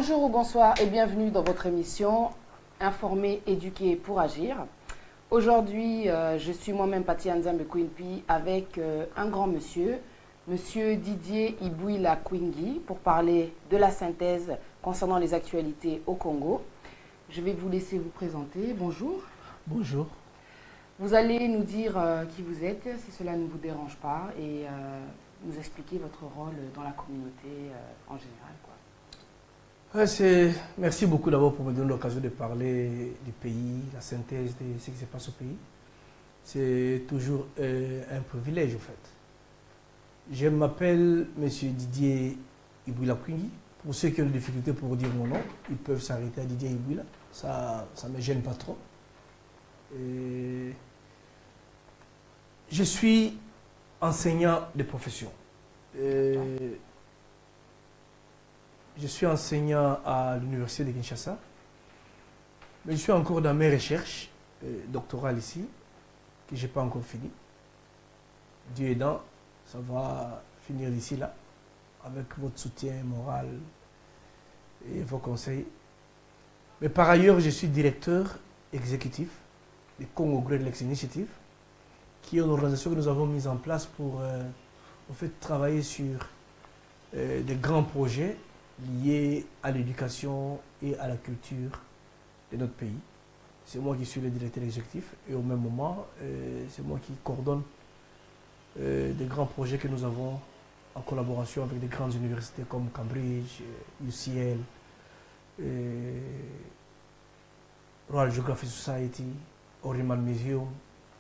Bonjour ou bonsoir et bienvenue dans votre émission Informer, éduquer pour agir. Aujourd'hui, je suis moi-même Pati Nzambe Kouinpi avec un grand monsieur, monsieur Didier Ibouila Kwingi, pour parler de la synthèse concernant les actualités au Congo. Je vais vous laisser vous présenter. Bonjour. Bonjour. Vous allez nous dire qui vous êtes, si cela ne vous dérange pas, et nous expliquer votre rôle dans la communauté en général, quoi. Merci beaucoup d'abord pour me donner l'occasion de parler du pays, la synthèse de ce qui se passe au pays. C'est toujours un privilège, en fait. Je m'appelle M. Didier Ibouila Kwingi. Pour ceux qui ont des difficultés pour dire mon nom, ils peuvent s'arrêter à Didier Ibouila. Ça ne me gêne pas trop. Je suis enseignant de profession. Je suis enseignant à l'université de Kinshasa, mais je suis encore dans mes recherches doctorales ici, que je n'ai pas encore fini. Dieu aidant, ça va finir d'ici là, avec votre soutien moral et vos conseils. Mais par ailleurs, je suis directeur exécutif de Congo Great Lakes Initiative, qui est une organisation que nous avons mise en place pour en fait, travailler sur des grands projets liés à l'éducation et à la culture de notre pays. C'est moi qui suis le directeur exécutif et au même moment, c'est moi qui coordonne des grands projets que nous avons en collaboration avec des grandes universités comme Cambridge, UCL, Royal Geographic Society, Oriman Museum,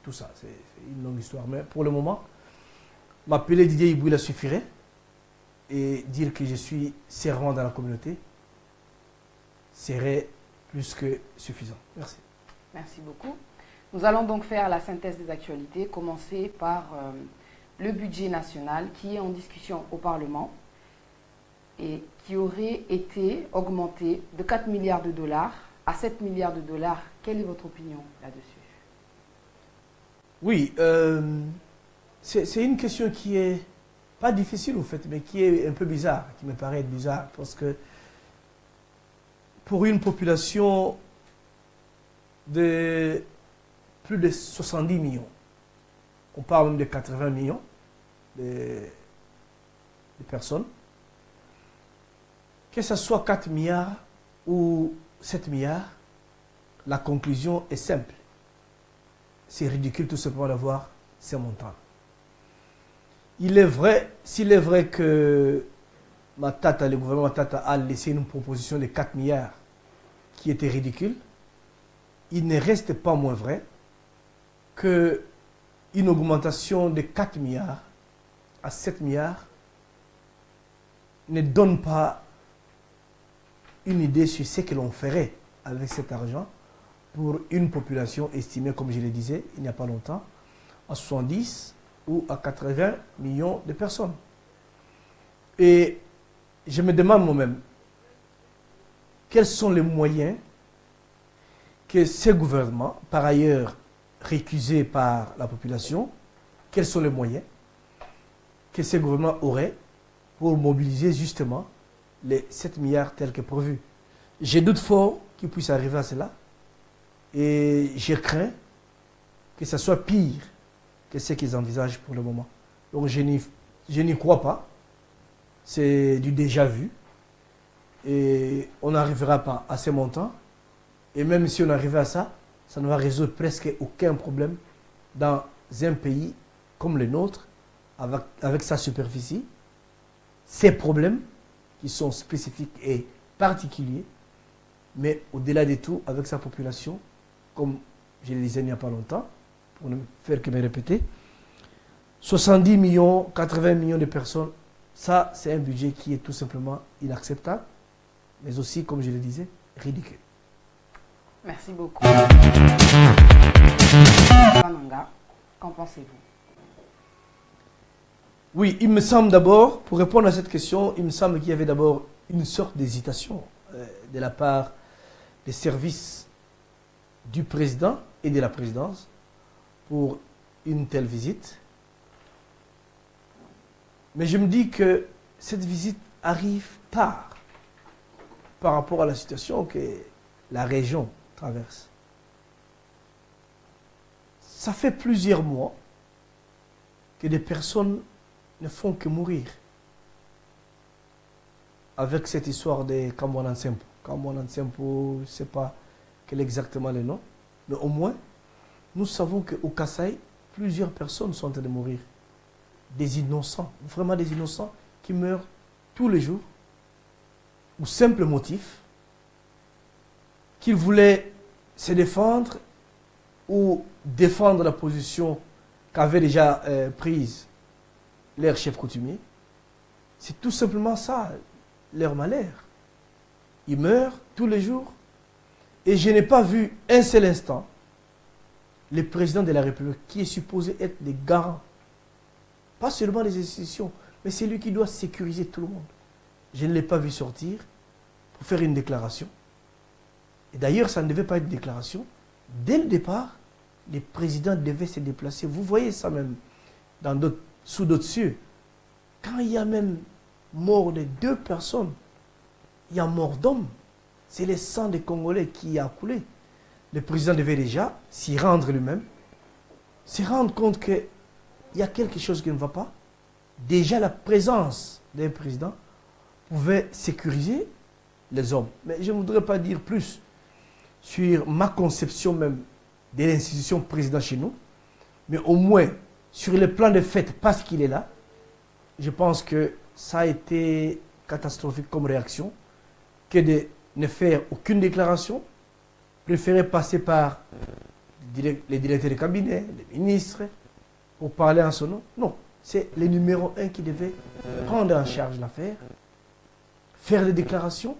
tout ça. C'est une longue histoire. Mais pour le moment, m'appeler Didier Ibouila suffirait. Et dire que je suis servant dans la communauté serait plus que suffisant. Merci. Merci beaucoup. Nous allons donc faire la synthèse des actualités, commencer par le budget national qui est en discussion au Parlement et qui aurait été augmenté de 4 milliards de dollars à 7 milliards de dollars. Quelle est votre opinion là-dessus? Oui, c'est une question qui est pas difficile, au fait, mais qui est un peu bizarre, qui me paraît bizarre, parce que pour une population de plus de 70 millions, on parle même de 80 millions de personnes, que ce soit 4 milliards ou 7 milliards, la conclusion est simple. C'est ridicule tout simplement d'avoir ces montants. Il est vrai, s'il est vrai que le gouvernement Matata a laissé une proposition de 4 milliards qui était ridicule, il ne reste pas moins vrai qu'une augmentation de 4 milliards à 7 milliards ne donne pas une idée sur ce que l'on ferait avec cet argent pour une population estimée, comme je le disais il n'y a pas longtemps, à 70 ou à 80 millions de personnes. Et je me demande moi-même, quels sont les moyens que ce gouvernement, par ailleurs récusé par la population, quels sont les moyens que ce gouvernement aurait pour mobiliser justement les 7 milliards tels que prévus. J'ai doute fort qu'il puisse arriver à cela et je crains que ce soit pire que ce qu'ils envisagent pour le moment. Donc je n'y crois pas. C'est du déjà vu. Et on n'arrivera pas à ces montants. Et même si on arrivait à ça, ça ne va résoudre presque aucun problème dans un pays comme le nôtre, avec sa superficie. Ces problèmes qui sont spécifiques et particuliers, mais au-delà de tout, avec sa population, comme je le disais il n'y a pas longtemps, pour ne faire que me répéter, 70 millions, 80 millions de personnes, ça c'est un budget qui est tout simplement inacceptable, mais aussi, comme je le disais, ridicule. Merci beaucoup. Qu'en pensez-vous? Oui, il me semble d'abord, pour répondre à cette question, il me semble qu'il y avait d'abord une sorte d'hésitation de la part des services du président et de la présidence pour une telle visite. Mais je me dis que cette visite arrive tard par rapport à la situation que la région traverse. Ça fait plusieurs mois que des personnes ne font que mourir avec cette histoire de Kambouan Sempo. Kambouan Sempo, je ne sais pas quel est exactement le nom, mais au moins, nous savons qu'au Kasaï, plusieurs personnes sont en train de mourir. Des innocents, vraiment des innocents qui meurent tous les jours, au simple motif qu'ils voulaient se défendre ou défendre la position qu'avait déjà prise leur chef coutumier. C'est tout simplement ça, leur malheur. Ils meurent tous les jours et je n'ai pas vu un seul instant le président de la République qui est supposé être le garant, pas seulement des institutions, mais c'est lui qui doit sécuriser tout le monde. Je ne l'ai pas vu sortir pour faire une déclaration. Et d'ailleurs, ça ne devait pas être une déclaration. Dès le départ, les présidents devaient se déplacer. Vous voyez ça même sous d'autres cieux. Quand il y a même mort de 2 personnes, il y a mort d'hommes. C'est le sang des Congolais qui a coulé. Le président devait déjà s'y rendre lui-même, se rendre compte qu'il y a quelque chose qui ne va pas. Déjà, la présence d'un président pouvait sécuriser les hommes. Mais je ne voudrais pas dire plus sur ma conception même de l'institution président chez nous, mais au moins sur le plan de fait, parce qu'il est là, je pense que ça a été catastrophique comme réaction que de ne faire aucune déclaration, préférer passer par les directeurs de cabinet, les ministres, pour parler en son nom. Non, c'est le numéro 1 qui devait prendre en charge l'affaire, faire des déclarations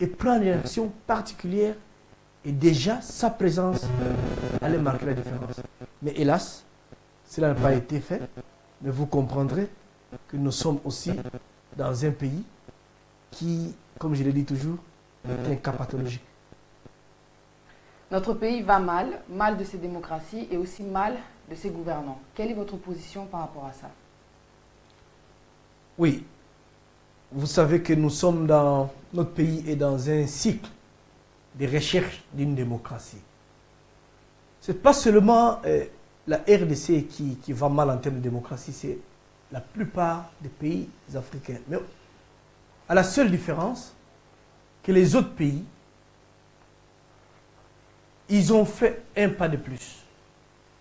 et prendre une action particulière. Et déjà, sa présence allait marquer la différence. Mais hélas, cela n'a pas été fait. Mais vous comprendrez que nous sommes aussi dans un pays qui, comme je l'ai dit toujours, est un cas pathologique. Notre pays va mal, mal de ses démocraties et aussi mal de ses gouvernants. Quelle est votre position par rapport à ça? Oui, vous savez que nous sommes dans, notre pays est dans un cycle de recherche d'une démocratie. Ce n'est pas seulement la RDC qui va mal en termes de démocratie, c'est la plupart des pays africains. Mais à la seule différence que les autres pays, ils ont fait un pas de plus.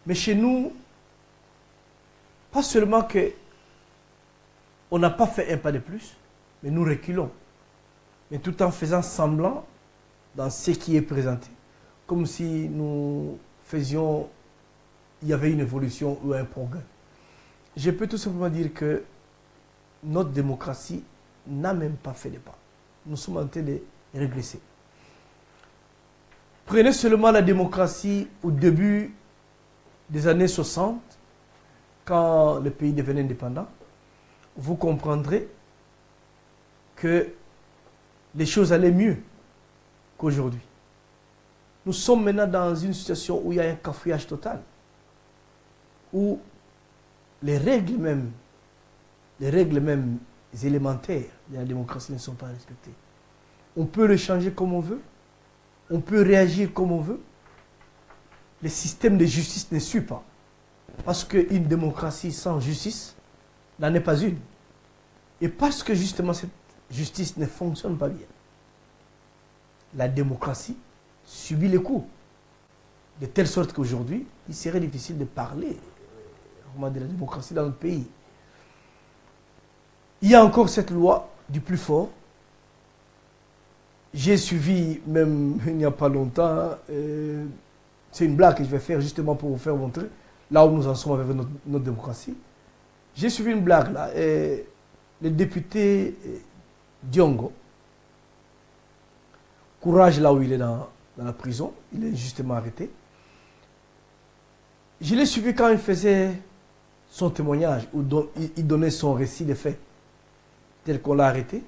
Mais chez nous, pas seulement que on n'a pas fait un pas de plus, mais nous reculons. Mais tout en faisant semblant dans ce qui est présenté. Comme si nous faisions, il y avait une évolution ou un progrès. Je peux tout simplement dire que notre démocratie n'a même pas fait de pas. Nous sommes en train de régresser. Prenez seulement la démocratie au début des années 60, quand le pays devenait indépendant. Vous comprendrez que les choses allaient mieux qu'aujourd'hui. Nous sommes maintenant dans une situation où il y a un cafouillage total, où les règles même élémentaires de la démocratie ne sont pas respectées. On peut le changer comme on veut, on peut réagir comme on veut. Le système de justice ne suit pas. Parce qu'une démocratie sans justice n'en est pas une. Et parce que justement cette justice ne fonctionne pas bien, la démocratie subit les coups. De telle sorte qu'aujourd'hui, il serait difficile de parler de la démocratie dans notre pays. Il y a encore cette loi du plus fort. J'ai suivi, même il n'y a pas longtemps, c'est une blague que je vais faire justement pour vous faire montrer là où nous en sommes avec notre démocratie. J'ai suivi une blague là. Le député Diongo, courage là où il est dans la prison, il est justement arrêté. Je l'ai suivi quand il faisait son témoignage, où il donnait son récit des faits, tel qu'on l'a arrêté.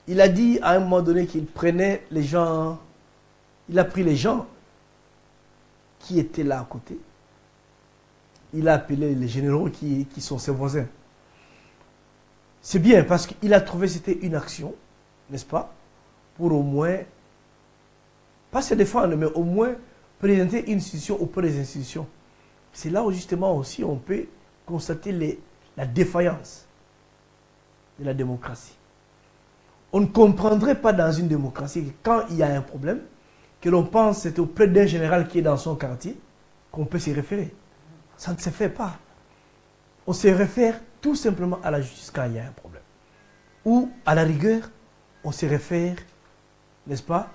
Il a dit à un moment donné qu'il prenait les gens, il a pris les gens qui étaient là à côté. Il a appelé les généraux qui sont ses voisins. C'est bien parce qu'il a trouvé que c'était une action, n'est-ce pas, pour au moins, pas se défendre, mais au moins présenter une institution auprès des institutions. C'est là où justement aussi on peut constater la défaillance de la démocratie. On ne comprendrait pas dans une démocratie que quand il y a un problème, que l'on pense que c'est auprès d'un général qui est dans son quartier qu'on peut s'y référer. Ça ne se fait pas. On se réfère tout simplement à la justice quand il y a un problème. Ou à la rigueur, on se réfère, n'est-ce pas?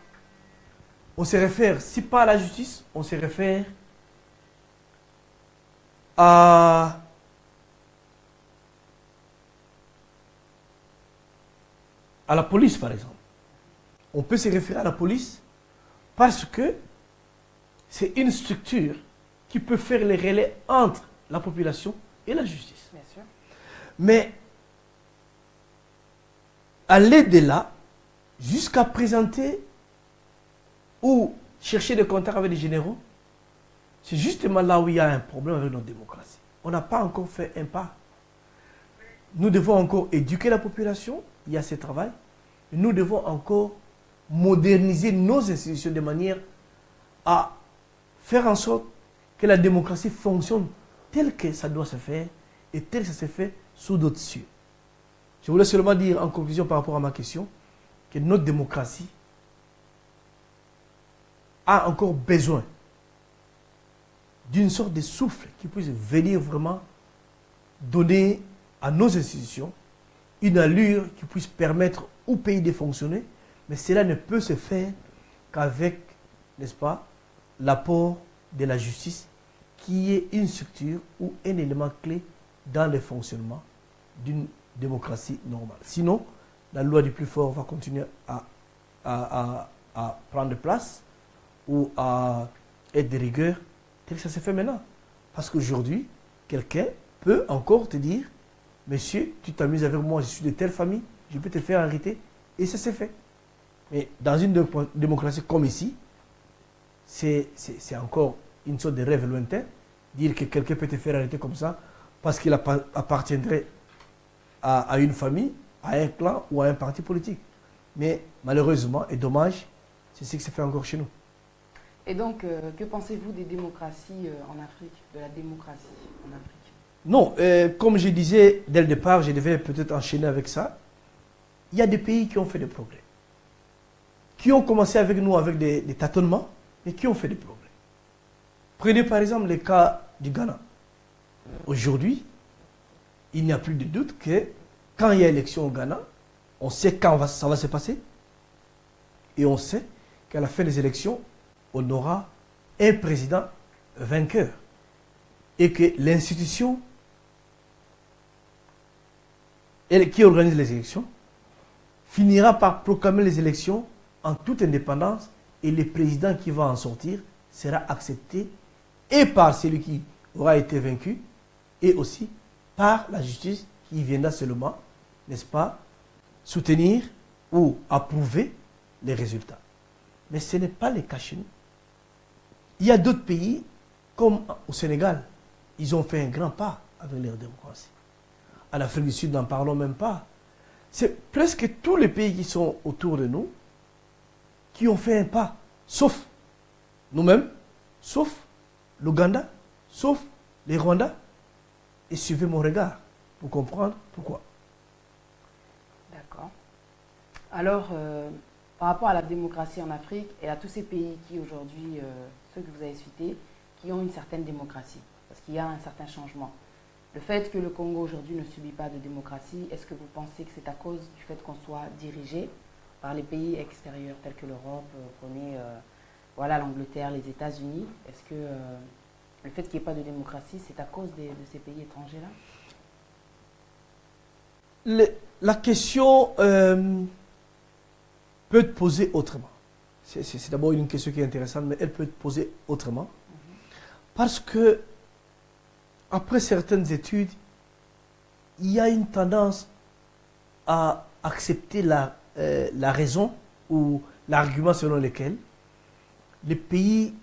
On se réfère, si pas à la justice, on se réfère à la police, par exemple. On peut se référer à la police parce que c'est une structure qui peut faire les relais entre la population et la justice. Bien sûr. Mais aller de là jusqu'à présenter ou chercher des contacts avec les généraux, c'est justement là où il y a un problème avec notre démocratie. On n'a pas encore fait un pas. Nous devons encore éduquer la population, il y a ce travail. Nous devons encore moderniser nos institutions de manière à faire en sorte que la démocratie fonctionne tel que ça doit se faire et tel que ça se fait sous d'autres cieux. Je voulais seulement dire en conclusion par rapport à ma question que notre démocratie a encore besoin d'une sorte de souffle qui puisse venir vraiment donner à nos institutions une allure qui puisse permettre au pays de fonctionner, mais cela ne peut se faire qu'avec, n'est-ce pas, l'apport de la justice qui est une structure ou un élément clé dans le fonctionnement d'une démocratie normale. Sinon, la loi du plus fort va continuer à prendre place ou à être de rigueur tel que ça se fait maintenant. Parce qu'aujourd'hui, quelqu'un peut encore te dire, monsieur, tu t'amuses avec moi, je suis de telle famille, je peux te faire arrêter, et ça s'est fait. Mais dans une démocratie comme ici, c'est encore une sorte de rêve lointain, dire que quelqu'un peut te faire arrêter comme ça, parce qu'il appartiendrait à une famille, à un clan ou à un parti politique. Mais malheureusement, et dommage, c'est ce qui se fait encore chez nous. Et donc, que pensez-vous des démocraties en Afrique, de la démocratie en Afrique? Non, comme je disais dès le départ, je devais peut-être enchaîner avec ça. Il y a des pays qui ont fait des progrès, qui ont commencé avec nous avec des tâtonnements, mais qui ont fait des progrès. Prenez par exemple le cas du Ghana. Aujourd'hui, il n'y a plus de doute que quand il y a élection au Ghana, on sait quand ça va se passer, et on sait qu'à la fin des élections, on aura un président vainqueur. Et que l'institution qui organise les élections finira par proclamer les élections en toute indépendance et le président qui va en sortir sera accepté et par celui qui aura été vaincu et aussi par la justice qui viendra seulement, n'est-ce pas, soutenir ou approuver les résultats. Mais ce n'est pas le cas chez nous. Il y a d'autres pays, comme au Sénégal, ils ont fait un grand pas avec leur démocratie. En Afrique du Sud, n'en parlons même pas. C'est presque tous les pays qui sont autour de nous qui ont fait un pas, sauf nous-mêmes, sauf l'Ouganda, sauf les Rwandais. Et suivez mon regard pour comprendre pourquoi. D'accord. Alors, par rapport à la démocratie en Afrique et à tous ces pays qui aujourd'hui, ceux que vous avez cités, qui ont une certaine démocratie, parce qu'il y a un certain changement. Le fait que le Congo aujourd'hui ne subit pas de démocratie, est-ce que vous pensez que c'est à cause du fait qu'on soit dirigé par les pays extérieurs tels que l'Europe, prenez voilà, l'Angleterre, les États-Unis? Est-ce que le fait qu'il n'y ait pas de démocratie, c'est à cause de ces pays étrangers-là? La question peut être posée autrement. C'est d'abord une question qui est intéressante, mais elle peut être posée autrement. Parce que, après certaines études, il y a une tendance à accepter la raison ou l'argument selon lequel les pays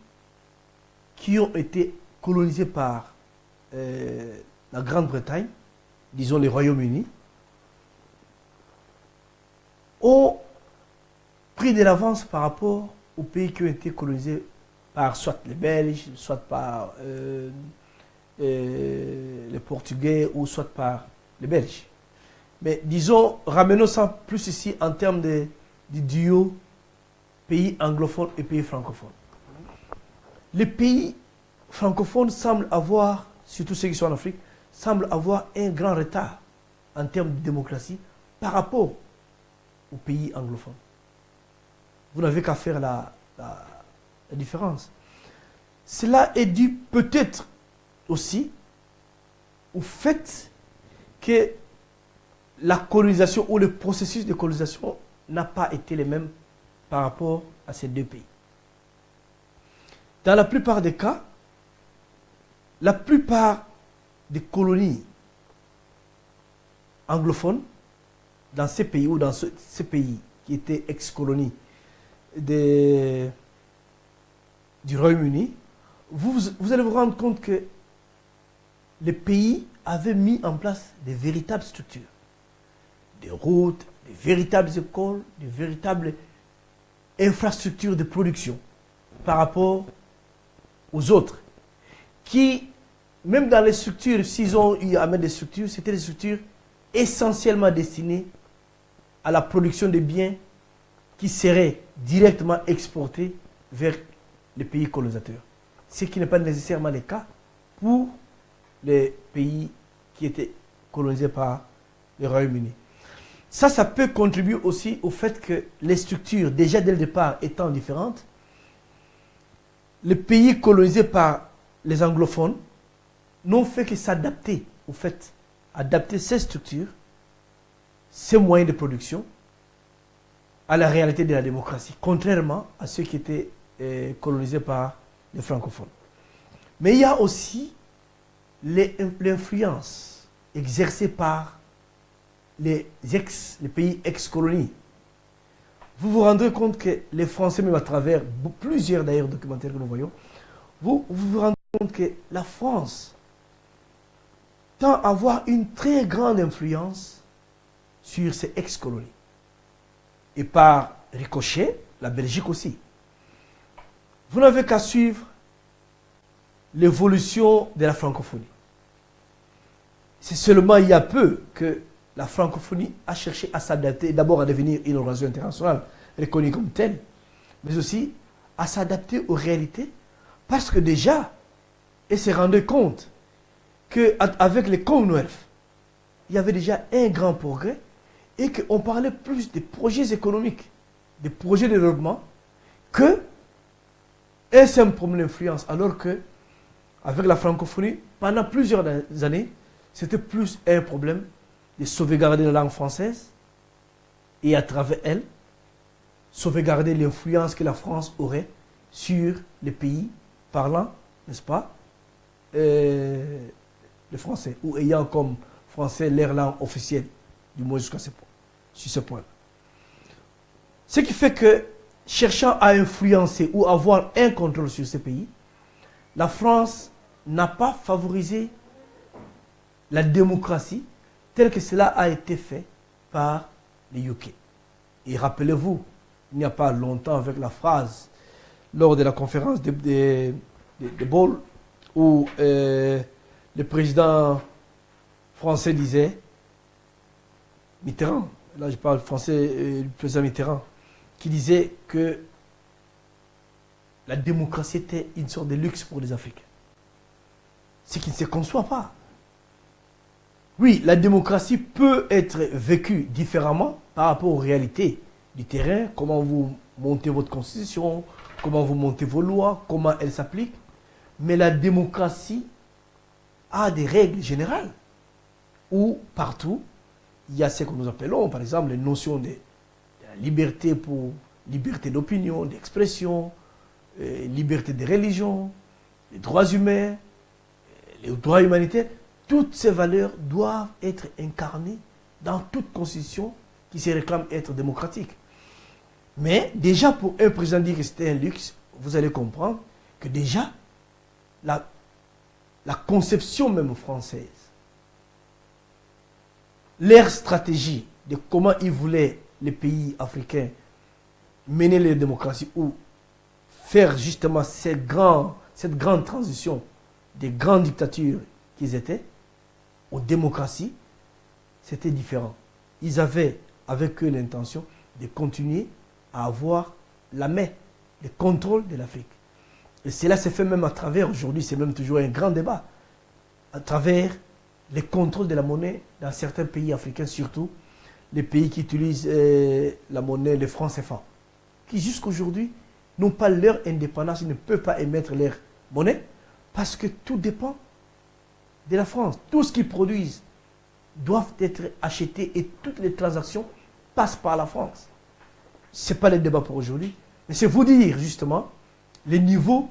qui ont été colonisés par la Grande-Bretagne, disons les Royaumes-Unis, ont pris pris de l'avance par rapport aux pays qui ont été colonisés par soit les Belges, soit par les Portugais ou soit par les Belges. Mais disons, ramenons ça plus ici en termes du duo pays anglophones et pays francophones. Les pays francophones semblent avoir, surtout ceux qui sont en Afrique, semblent avoir un grand retard en termes de démocratie par rapport aux pays anglophones. Vous n'avez qu'à faire la différence. Cela est dû peut-être aussi au fait que la colonisation ou le processus de colonisation n'a pas été le même par rapport à ces deux pays. Dans la plupart des cas, la plupart des colonies anglophones dans ces pays ou dans ces pays qui étaient ex-colonies du Royaume-Uni, vous allez vous rendre compte que les pays avaient mis en place des véritables structures, des routes, des véritables écoles, des véritables infrastructures de production par rapport aux autres, qui, même dans les structures, s'ils ont eu à mettre des structures, c'était des structures essentiellement destinées à la production de biens qui seraient directement exportés vers les pays colonisateurs. Ce qui n'est pas nécessairement le cas pour les pays qui étaient colonisés par le Royaume-Uni. Ça peut contribuer aussi au fait que les structures, déjà dès le départ étant différentes, les pays colonisés par les anglophones n'ont fait que s'adapter au fait, adapter ces structures, ces moyens de production à la réalité de la démocratie, contrairement à ceux qui étaient colonisés par les francophones. Mais il y a aussi l'influence exercée par les pays ex-colonies. Vous vous rendrez compte que les Français, même à travers plusieurs d'ailleurs documentaires que nous voyons, vous vous rendez compte que la France tend à avoir une très grande influence sur ces ex-colonies. Et par ricochet, la Belgique aussi. Vous n'avez qu'à suivre l'évolution de la francophonie. C'est seulement il y a peu que la francophonie a cherché à s'adapter, d'abord à devenir une organisation internationale reconnue comme telle, mais aussi à s'adapter aux réalités, parce que déjà, elle s'est rendue compte qu'avec les Commonwealth, il y avait déjà un grand progrès et qu'on parlait plus des projets économiques, des projets de développement, que un simple problème d'influence, alors que avec la francophonie, pendant plusieurs années, c'était plus un problème de sauvegarder la langue française et à travers elle, sauvegarder l'influence que la France aurait sur les pays parlant, n'est-ce pas, le français, ou ayant comme français leur langue officielle, du moins jusqu'à ce point, sur ce point. Ce qui fait que, cherchant à influencer ou avoir un contrôle sur ces pays, la France n'a pas favorisé la démocratie tel que cela a été fait par les UK. Et rappelez-vous, il n'y a pas longtemps, avec la phrase lors de la conférence de Bâle, où le président français disait, Mitterrand, là je parle français, le président Mitterrand, qui disait que la démocratie était une sorte de luxe pour les Africains. Ce qui ne se conçoit pas. Oui, la démocratie peut être vécue différemment par rapport aux réalités du terrain, comment vous montez votre constitution, comment vous montez vos lois, comment elles s'appliquent. Mais la démocratie a des règles générales où partout, il y a ce que nous appelons, par exemple, les notions de la liberté pour liberté d'opinion, d'expression, liberté de religion, les droits humains, les droits humanitaires. Toutes ces valeurs doivent être incarnées dans toute constitution qui se réclame être démocratique. Mais déjà, pour un président dire que c'était un luxe, vous allez comprendre que déjà, la conception même française, leur stratégie de comment ils voulaient les pays africains mener les démocraties ou faire justement cette grande transition des grandes dictatures qu'ils étaient aux démocraties, c'était différent. Ils avaient avec eux l'intention de continuer à avoir la main, le contrôle de l'Afrique. Et cela s'est fait même à travers, aujourd'hui c'est même toujours un grand débat, à travers le contrôle de la monnaie dans certains pays africains, surtout les pays qui utilisent la monnaie, le franc CFA, qui jusqu'aujourd'hui n'ont pas leur indépendance, ils ne peuvent pas émettre leur monnaie, parce que tout dépend de la France. Tout ce qu'ils produisent doivent être achetés et toutes les transactions passent par la France. Ce n'est pas le débat pour aujourd'hui, mais c'est vous dire justement le niveau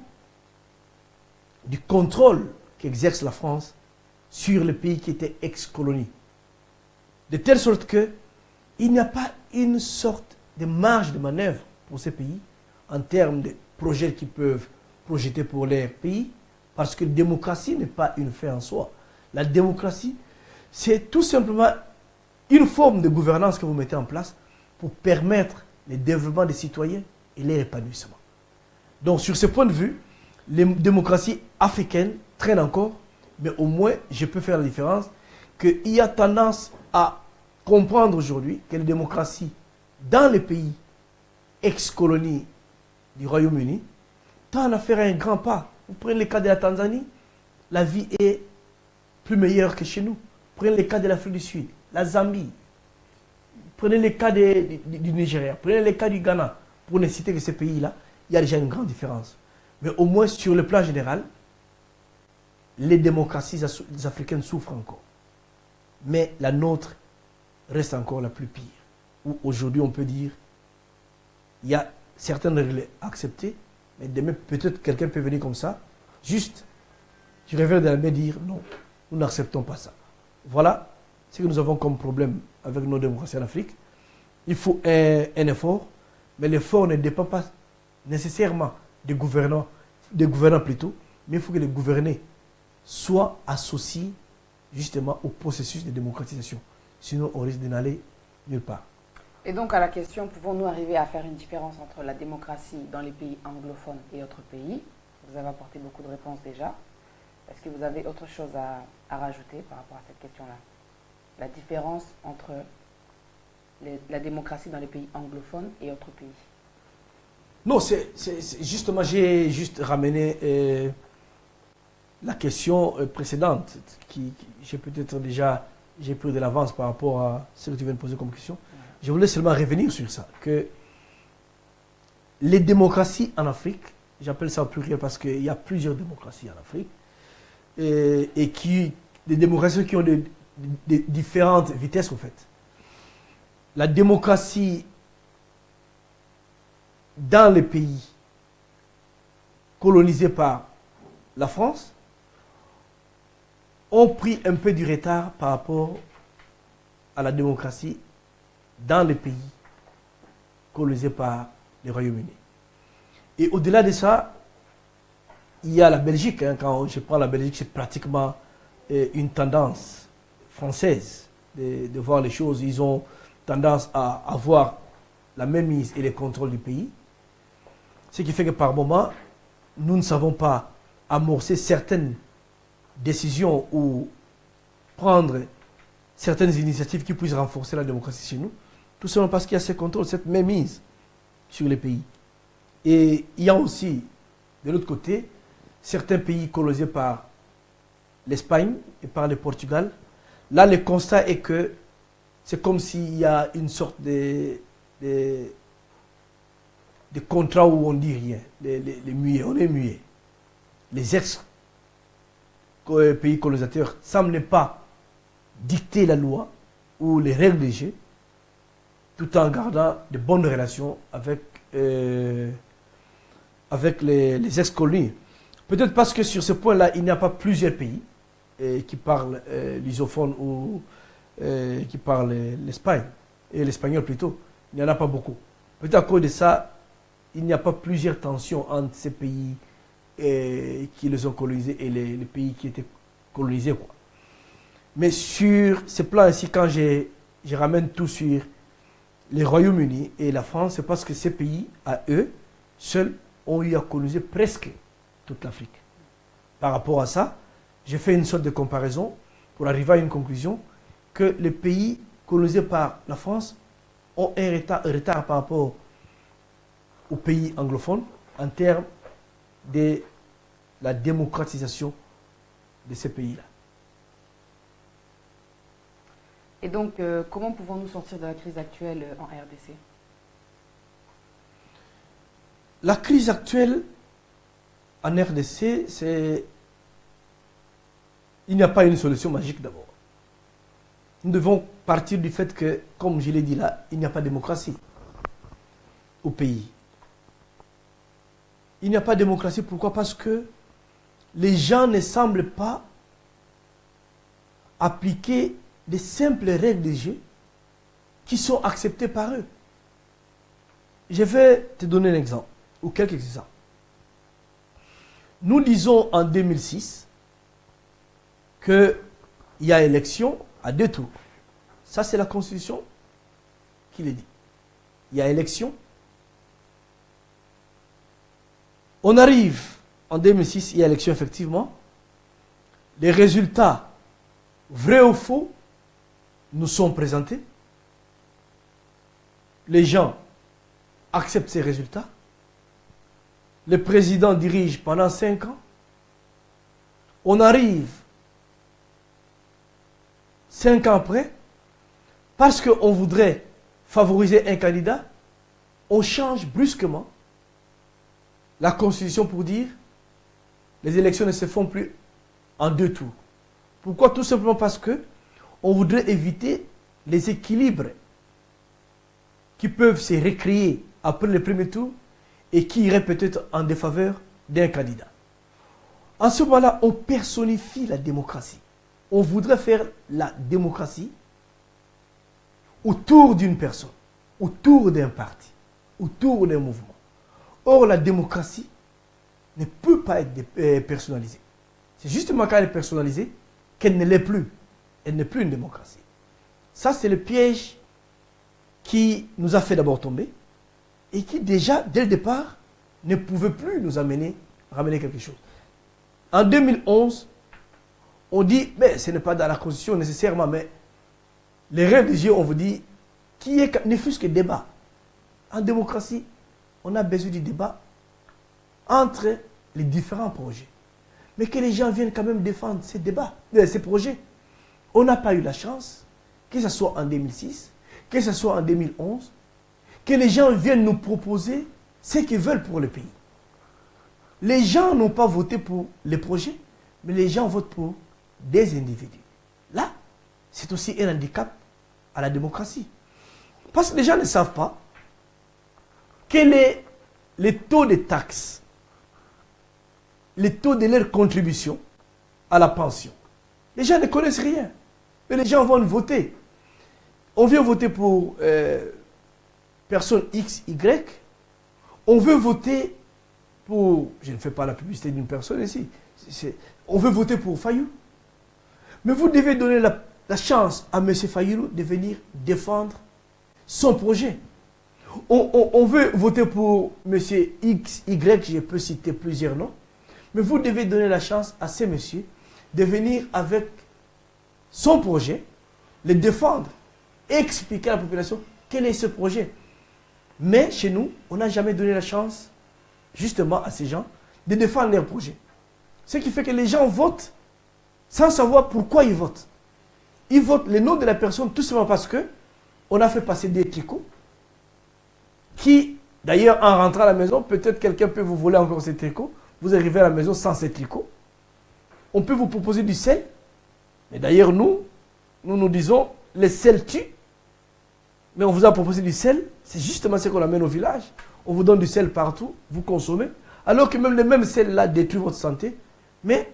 du contrôle qu'exerce la France sur les pays qui étaient ex-colonies. De telle sorte que il n'y a pas une sorte de marge de manœuvre pour ces pays en termes de projets qu'ils peuvent projeter pour les pays, parce que la démocratie n'est pas une fin en soi. La démocratie, c'est tout simplement une forme de gouvernance que vous mettez en place pour permettre le développement des citoyens et leur épanouissement. Donc, sur ce point de vue, les démocraties africaines traînent encore, mais au moins, je peux faire la différence qu'il y a tendance à comprendre aujourd'hui que les démocraties dans les pays ex-colonies du Royaume-Uni tendent à faire un grand pas. Vous prenez le cas de la Tanzanie, la vie est plus meilleure que chez nous. Prenez le cas de l'Afrique du Sud, la Zambie, prenez le cas du Nigeria, prenez le cas du Ghana, pour ne citer que ces pays-là, il y a déjà une grande différence. Mais au moins sur le plan général, les démocraties africaines souffrent encore. Mais la nôtre reste encore la plus pire. Où aujourd'hui on peut dire, il y a certaines règles acceptées, mais demain peut-être quelqu'un peut venir comme ça, juste, je reviens de la main et dire non, nous n'acceptons pas ça. Voilà ce que nous avons comme problème avec nos démocraties en Afrique. Il faut un effort, mais l'effort ne dépend pas nécessairement des gouvernants plutôt, mais il faut que les gouvernés soient associés justement au processus de démocratisation. Sinon, on risque de n'aller nulle part. Et donc, à la question, pouvons-nous arriver à faire une différence entre la démocratie dans les pays anglophones et autres pays? Vous avez apporté beaucoup de réponses déjà. Est-ce que vous avez autre chose à rajouter par rapport à cette question-là? La différence entre la démocratie dans les pays anglophones et autres pays? Non, c'est justement, j'ai juste ramené la question précédente, j'ai peut-être déjà pris de l'avance par rapport à ce que tu viens de poser comme question. Je voulais seulement revenir sur ça, que les démocraties en Afrique, j'appelle ça au pluriel parce qu'il y a plusieurs démocraties en Afrique, et des démocraties qui ont des différentes vitesses, au fait. La démocratie dans les pays colonisés par la France ont pris un peu du retard par rapport à la démocratie dans les pays colonisés par le Royaume-Uni. Et au-delà de ça, il y a la Belgique. Quand je prends la Belgique, c'est pratiquement une tendance française de voir les choses. Ils ont tendance à avoir la mainmise et le contrôle du pays. Ce qui fait que par moment, nous ne savons pas amorcer certaines décisions ou prendre certaines initiatives qui puissent renforcer la démocratie chez nous, tout simplement parce qu'il y a ce contrôle, cette mainmise sur les pays. Et il y a aussi, de l'autre côté, certains pays colonisés par l'Espagne et par le Portugal. Là, le constat est que c'est comme s'il y a une sorte de contrat où on ne dit rien, les muets, on est muets. Les ex-pays colonisateurs semblent ne pas dicter la loi ou les règles du jeu, tout en gardant de bonnes relations avec les ex-colonies. Peut-être parce que sur ce point-là, il n'y a pas plusieurs pays qui parlent lusophone ou qui parlent l'Espagne, et l'espagnol plutôt. Il n'y en a pas beaucoup. Peut-être à cause de ça, il n'y a pas plusieurs tensions entre ces pays qui les ont colonisés et les pays qui étaient colonisés, quoi. Mais sur ce plan ici, quand je ramène tout sur les Royaumes-Unis et la France, c'est parce que ces pays, à eux, seuls, ont eu à coloniser presque toute l'Afrique. Par rapport à ça, j'ai fait une sorte de comparaison pour arriver à une conclusion que les pays colonisés par la France ont un retard par rapport aux pays anglophones en termes de la démocratisation de ces pays-là. Et donc, comment pouvons-nous sortir de la crise actuelle en RDC? La crise actuelle en RDC, c'est... Il n'y a pas une solution magique d'abord. Nous devons partir du fait que, comme je l'ai dit là, il n'y a pas de démocratie au pays. Il n'y a pas de démocratie, pourquoi? Parce que les gens ne semblent pas appliquer des simples règles de jeu qui sont acceptées par eux. Je vais te donner un exemple, ou quelques exemples. Nous disons en 2006 qu'il y a élection à 2 tours. Ça, c'est la Constitution qui le dit. Il y a élection. On arrive en 2006, il y a élection effectivement. Les résultats, vrais ou faux, nous sont présentés. Les gens acceptent ces résultats. Le président dirige pendant 5 ans. On arrive 5 ans après, parce qu'on voudrait favoriser un candidat, on change brusquement la Constitution pour dire les élections ne se font plus en 2 tours. Pourquoi? Tout simplement parce que on voudrait éviter les équilibres qui peuvent se recréer après le premier tour et qui iraient peut-être en défaveur d'un candidat. En ce moment-là, on personnifie la démocratie. On voudrait faire la démocratie autour d'une personne, autour d'un parti, autour d'un mouvement. Or, la démocratie ne peut pas être personnalisée. C'est justement quand elle est personnalisée qu'elle ne l'est plus. Elle n'est plus une démocratie. Ça, c'est le piège qui nous a fait d'abord tomber et qui déjà, dès le départ, ne pouvait plus nous ramener quelque chose. En 2011, on dit, mais ce n'est pas dans la Constitution nécessairement, mais les règles du jeu, on vous dit, qui est, ne fût-ce que débat. En démocratie, on a besoin du débat entre les différents projets. Mais que les gens viennent quand même défendre ces débats, ces projets. On n'a pas eu la chance, que ce soit en 2006, que ce soit en 2011, que les gens viennent nous proposer ce qu'ils veulent pour le pays. Les gens n'ont pas voté pour les projets, mais les gens votent pour des individus. Là, c'est aussi un handicap à la démocratie. Parce que les gens ne savent pas quel est le taux de taxes, le taux de leur contribution à la pension. Les gens ne connaissent rien, mais les gens vont voter. On vient voter pour personne X, Y. On veut voter pour... Je ne fais pas la publicité d'une personne ici. On veut voter pour Fayou. Mais vous devez donner la chance à M. Fayou de venir défendre son projet. On veut voter pour M. X, Y, je peux citer plusieurs noms. Mais vous devez donner la chance à ces messieurs de venir avec son projet, le défendre, expliquer à la population quel est ce projet. Mais chez nous, on n'a jamais donné la chance, justement, à ces gens de défendre leur projet. Ce qui fait que les gens votent sans savoir pourquoi ils votent. Ils votent le nom de la personne tout simplement parce que on a fait passer des tricots qui, d'ailleurs, en rentrant à la maison, peut-être quelqu'un peut vous voler encore ces tricots. Vous arrivez à la maison sans ces tricots. On peut vous proposer du sel. Mais d'ailleurs, nous disons, le sel tue. Mais on vous a proposé du sel. C'est justement ce qu'on amène au village. On vous donne du sel partout. Vous consommez. Alors que même le même sel-là détruit votre santé. Mais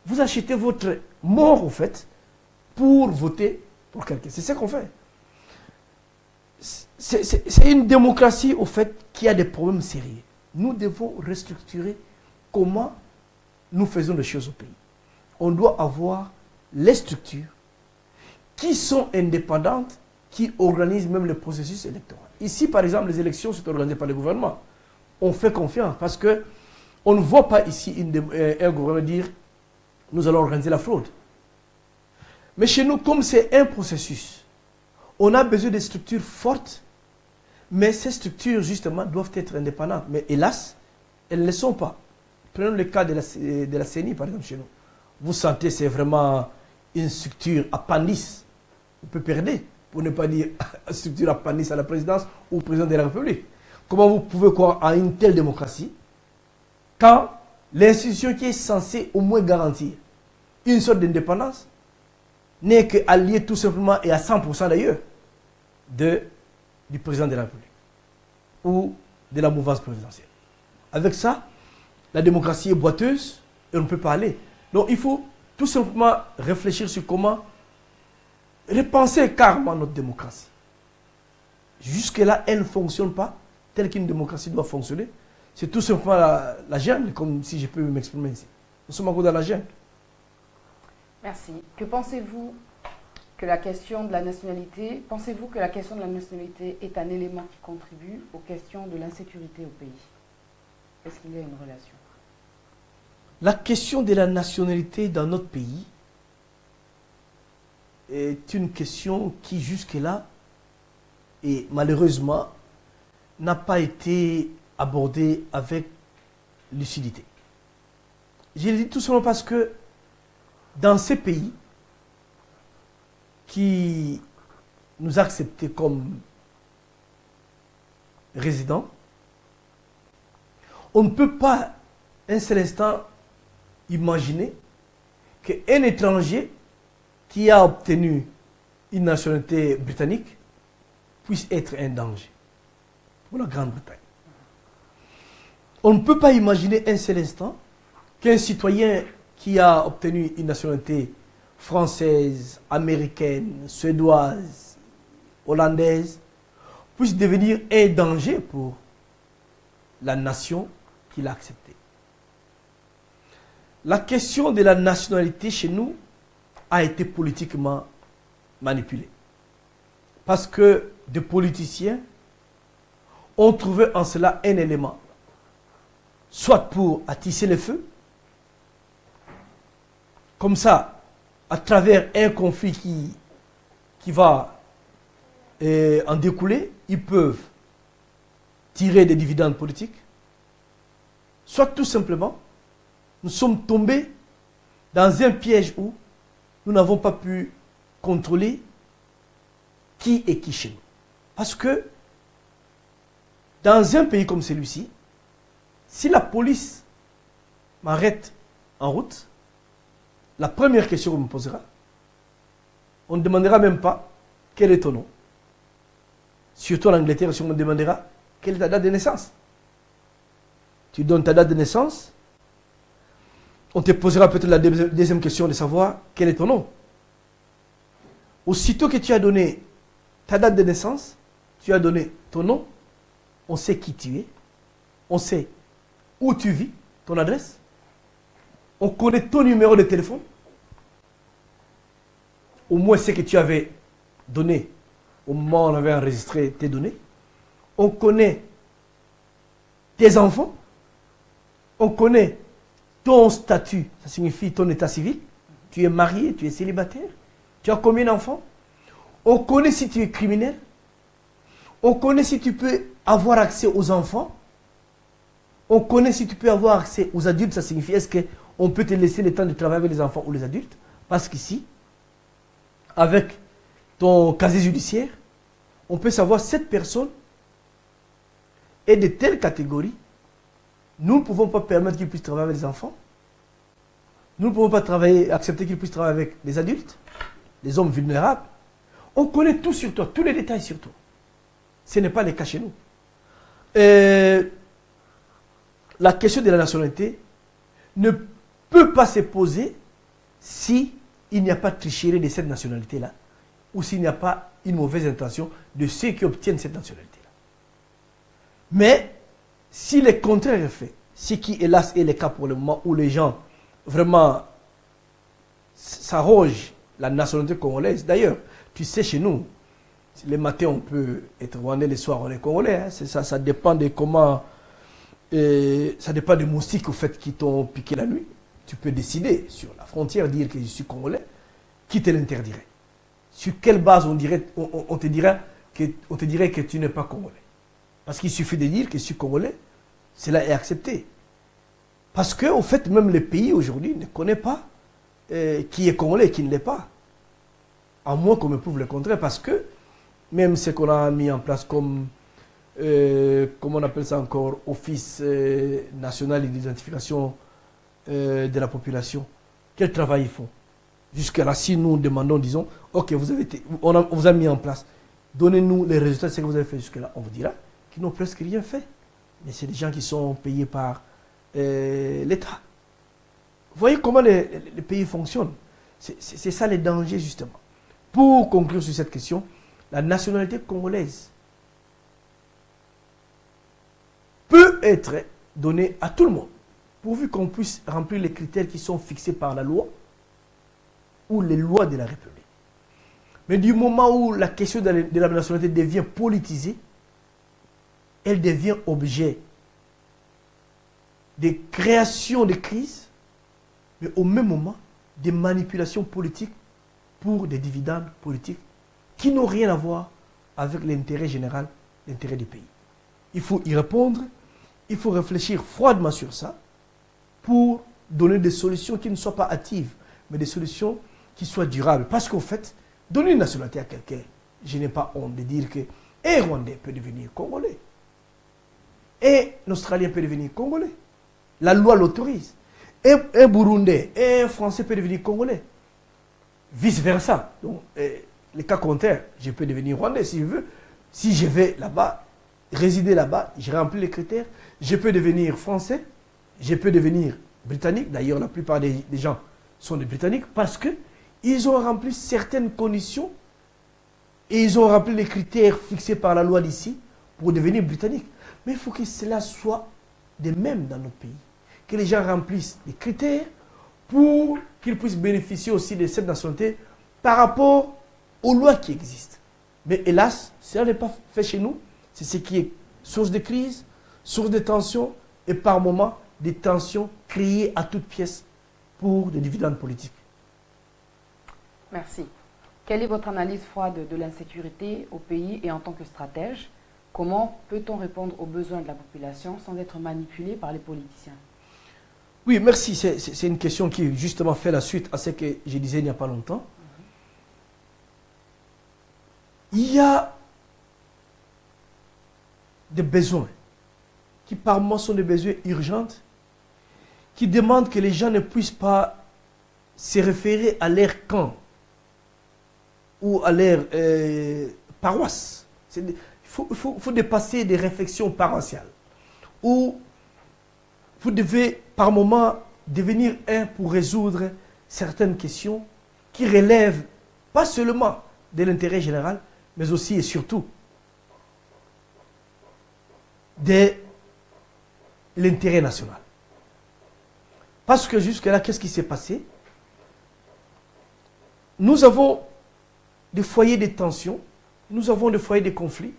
vous achetez votre mort, au fait, pour voter pour quelqu'un. C'est ce qu'on fait. C'est une démocratie, au fait, qui a des problèmes sérieux. Nous devons restructurer comment nous faisons les choses au pays. On doit avoir les structures qui sont indépendantes qui organise même le processus électoral. Ici, par exemple, les élections sont organisées par le gouvernement. On fait confiance parce que on ne voit pas ici un gouvernement dire nous allons organiser la fraude. Mais chez nous, comme c'est un processus, on a besoin de structures fortes, mais ces structures, justement, doivent être indépendantes. Mais hélas, elles ne le sont pas. Prenons le cas de la CENI, par exemple, chez nous. Vous sentez, c'est vraiment une structure appendice. On peut perdre, pour ne pas dire une structure appendice à la présidence ou au président de la République. Comment vous pouvez croire à une telle démocratie quand l'institution qui est censée au moins garantir une sorte d'indépendance n'est qu'alliée tout simplement et à 100% d'ailleurs du président de la République ou de la mouvance présidentielle. Avec ça, la démocratie est boiteuse et on ne peut pas aller. Donc il faut tout simplement réfléchir sur comment repenser carrément notre démocratie. Jusque-là, elle ne fonctionne pas telle qu'une démocratie doit fonctionner. C'est tout simplement la jungle, comme si je peux m'exprimer ici. Nous sommes encore dans la jungle. Merci. Que pensez-vous que la question de la nationalité, pensez-vous que la question de la nationalité est un élément qui contribue aux questions de l'insécurité au pays? Est-ce qu'il y a une relation? La question de la nationalité dans notre pays est une question qui jusque-là, et malheureusement, n'a pas été abordée avec lucidité. Je le dis tout simplement parce que dans ces pays qui nous acceptent comme résidents, on ne peut pas un seul instant imaginer qu'un étranger qui a obtenu une nationalité britannique puisse être un danger pour la Grande-Bretagne. On ne peut pas imaginer un seul instant qu'un citoyen qui a obtenu une nationalité française, américaine, suédoise, hollandaise, puisse devenir un danger pour la nation qu'il a acceptée. La question de la nationalité chez nous a été politiquement manipulée. Parce que des politiciens ont trouvé en cela un élément, soit pour attiser le feu, comme ça, à travers un conflit qui va en découler, ils peuvent tirer des dividendes politiques, soit tout simplement, nous sommes tombés dans un piège où nous n'avons pas pu contrôler qui est qui chez nous. Parce que dans un pays comme celui-ci, si la police m'arrête en route, la première question qu'on me posera, on ne demandera même pas quel est ton nom. Surtout en Angleterre, si on me demandera quelle est ta date de naissance. Tu donnes ta date de naissance, on te posera peut-être la deuxième question de savoir quel est ton nom. Aussitôt que tu as donné ta date de naissance, tu as donné ton nom, on sait qui tu es, on sait où tu vis, ton adresse, on connaît ton numéro de téléphone, au moins ce que tu avais donné au moment où on avait enregistré tes données, on connaît tes enfants, on connaît ton statut, ça signifie ton état civil, tu es marié, tu es célibataire, tu as combien d'enfants, on connaît si tu es criminel, on connaît si tu peux avoir accès aux enfants, on connaît si tu peux avoir accès aux adultes, ça signifie est-ce qu'on peut te laisser le temps de travailler avec les enfants ou les adultes, parce qu'ici, avec ton casier judiciaire, on peut savoir cette personne est de telle catégorie. Nous ne pouvons pas permettre qu'il puisse travailler avec les enfants. Nous ne pouvons pas accepter qu'il puisse travailler avec les adultes, les hommes vulnérables. On connaît tout sur toi, tous les détails sur toi. Ce n'est pas le cas chez nous. La question de la nationalité ne peut pas se poser si il n'y a pas de tricherie de cette nationalité-là ou s'il n'y a pas une mauvaise intention de ceux qui obtiennent cette nationalité-là. Mais si le contraire est fait, ce qui hélas est le cas pour le moment où les gens vraiment s'arrogent la nationalité congolaise, d'ailleurs, tu sais chez nous, Les matins, on peut être rwandais, les soirs, on est congolais. Hein. C'est ça, ça dépend de comment... ça dépend des moustiques au fait qui t'ont piqué la nuit. Tu peux décider sur la frontière, dire que je suis congolais. Qui te l'interdirait? Sur quelle base on te dirait que tu n'es pas congolais? Parce qu'il suffit de dire que je suis congolais, cela est accepté. Parce que, au fait, même les pays aujourd'hui ne connaissent pas qui est congolais et qui ne l'est pas. À moins qu'on me prouve le contraire. Parce que, même ce qu'on a mis en place comme, comment on appelle ça encore, Office national d'identification de la population, quel travail ils font? Jusqu'à là, si nous demandons, disons, ok, on vous a mis en place, donnez-nous les résultats de ce que vous avez fait jusque-là, on vous dira qu'ils n'ont presque rien fait. Mais c'est des gens qui sont payés par l'État. Vous voyez comment les pays fonctionnent. C'est ça les dangers, justement. Pour conclure sur cette question, la nationalité congolaise peut être donnée à tout le monde, pourvu qu'on puisse remplir les critères qui sont fixés par la loi ou les lois de la République. Mais du moment où la question de la nationalité devient politisée, elle devient objet de création de crises, mais au même moment, des manipulations politiques pour des dividendes politiques qui n'ont rien à voir avec l'intérêt général, l'intérêt du pays. Il faut y répondre, il faut réfléchir froidement sur ça pour donner des solutions qui ne soient pas hâtives, mais des solutions qui soient durables. Parce qu'en fait, donner une nationalité à quelqu'un, je n'ai pas honte de dire que un Rwandais peut devenir Congolais. Un Australien peut devenir Congolais. La loi l'autorise. Un Burundais, un Français peut devenir Congolais. Vice-versa. Donc, les cas contraires, je peux devenir Rwandais si je veux. Si je vais là-bas, résider là-bas, je remplis les critères, je peux devenir Français, je peux devenir Britannique. D'ailleurs, la plupart des gens sont des Britanniques parce qu'ils ont rempli certaines conditions et ils ont rempli les critères fixés par la loi d'ici pour devenir Britannique. Mais il faut que cela soit de même dans nos pays. Que les gens remplissent les critères pour qu'ils puissent bénéficier aussi de cette nationalité par rapport aux lois qui existent. Mais hélas, cela n'est pas fait chez nous. C'est ce qui est source de crise, source de tensions et par moments des tensions créées à toutes pièces pour des dividendes politiques. Merci. Quelle est votre analyse froide de l'insécurité au pays et en tant que stratège? Comment peut-on répondre aux besoins de la population sans être manipulé par les politiciens? Oui, merci. C'est une question qui justement fait la suite à ce que je disais il n'y a pas longtemps. Il y a des besoins qui par moments sont des besoins urgents qui demandent que les gens ne puissent pas se référer à leur camp ou à leur paroisse. Il faut dépasser des réflexions paroissiales où vous devez par moment devenir un pour résoudre certaines questions qui relèvent pas seulement de l'intérêt général, mais aussi et surtout de l'intérêt national. Parce que jusque-là, qu'est-ce qui s'est passé? Nous avons des foyers de tensions, nous avons des foyers de conflits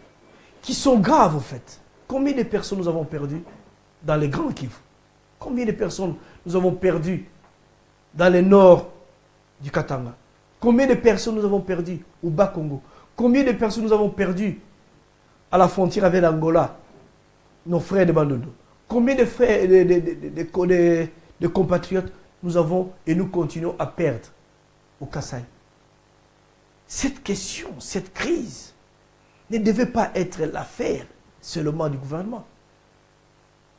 qui sont graves, en fait. Combien de personnes nous avons perdues dans les Grands Kivu? Combien de personnes nous avons perdues dans le nord du Katanga? Combien de personnes nous avons perdues au Bas-Congo? Combien de personnes nous avons perdues à la frontière avec l'Angola, nos frères de Bandodo? Combien de frères, de compatriotes nous avons et nous continuons à perdre au Kasaï? Cette question, cette crise, ne devait pas être l'affaire seulement du gouvernement.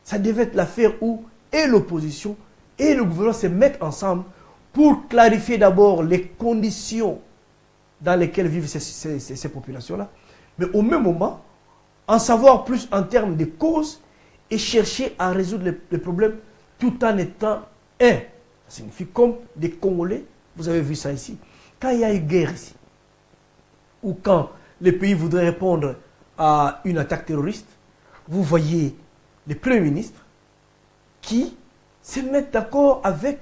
Ça devait être l'affaire où et l'opposition et le gouvernement se mettent ensemble pour clarifier d'abord les conditions dans lesquelles vivent ces populations-là, mais au même moment, en savoir plus en termes de causes et chercher à résoudre les problèmes tout en étant un. Ça signifie comme des Congolais, vous avez vu ça ici, quand il y a eu guerre ici, ou quand les pays voudraient répondre à une attaque terroriste, vous voyez les premiers ministres qui se mettent d'accord avec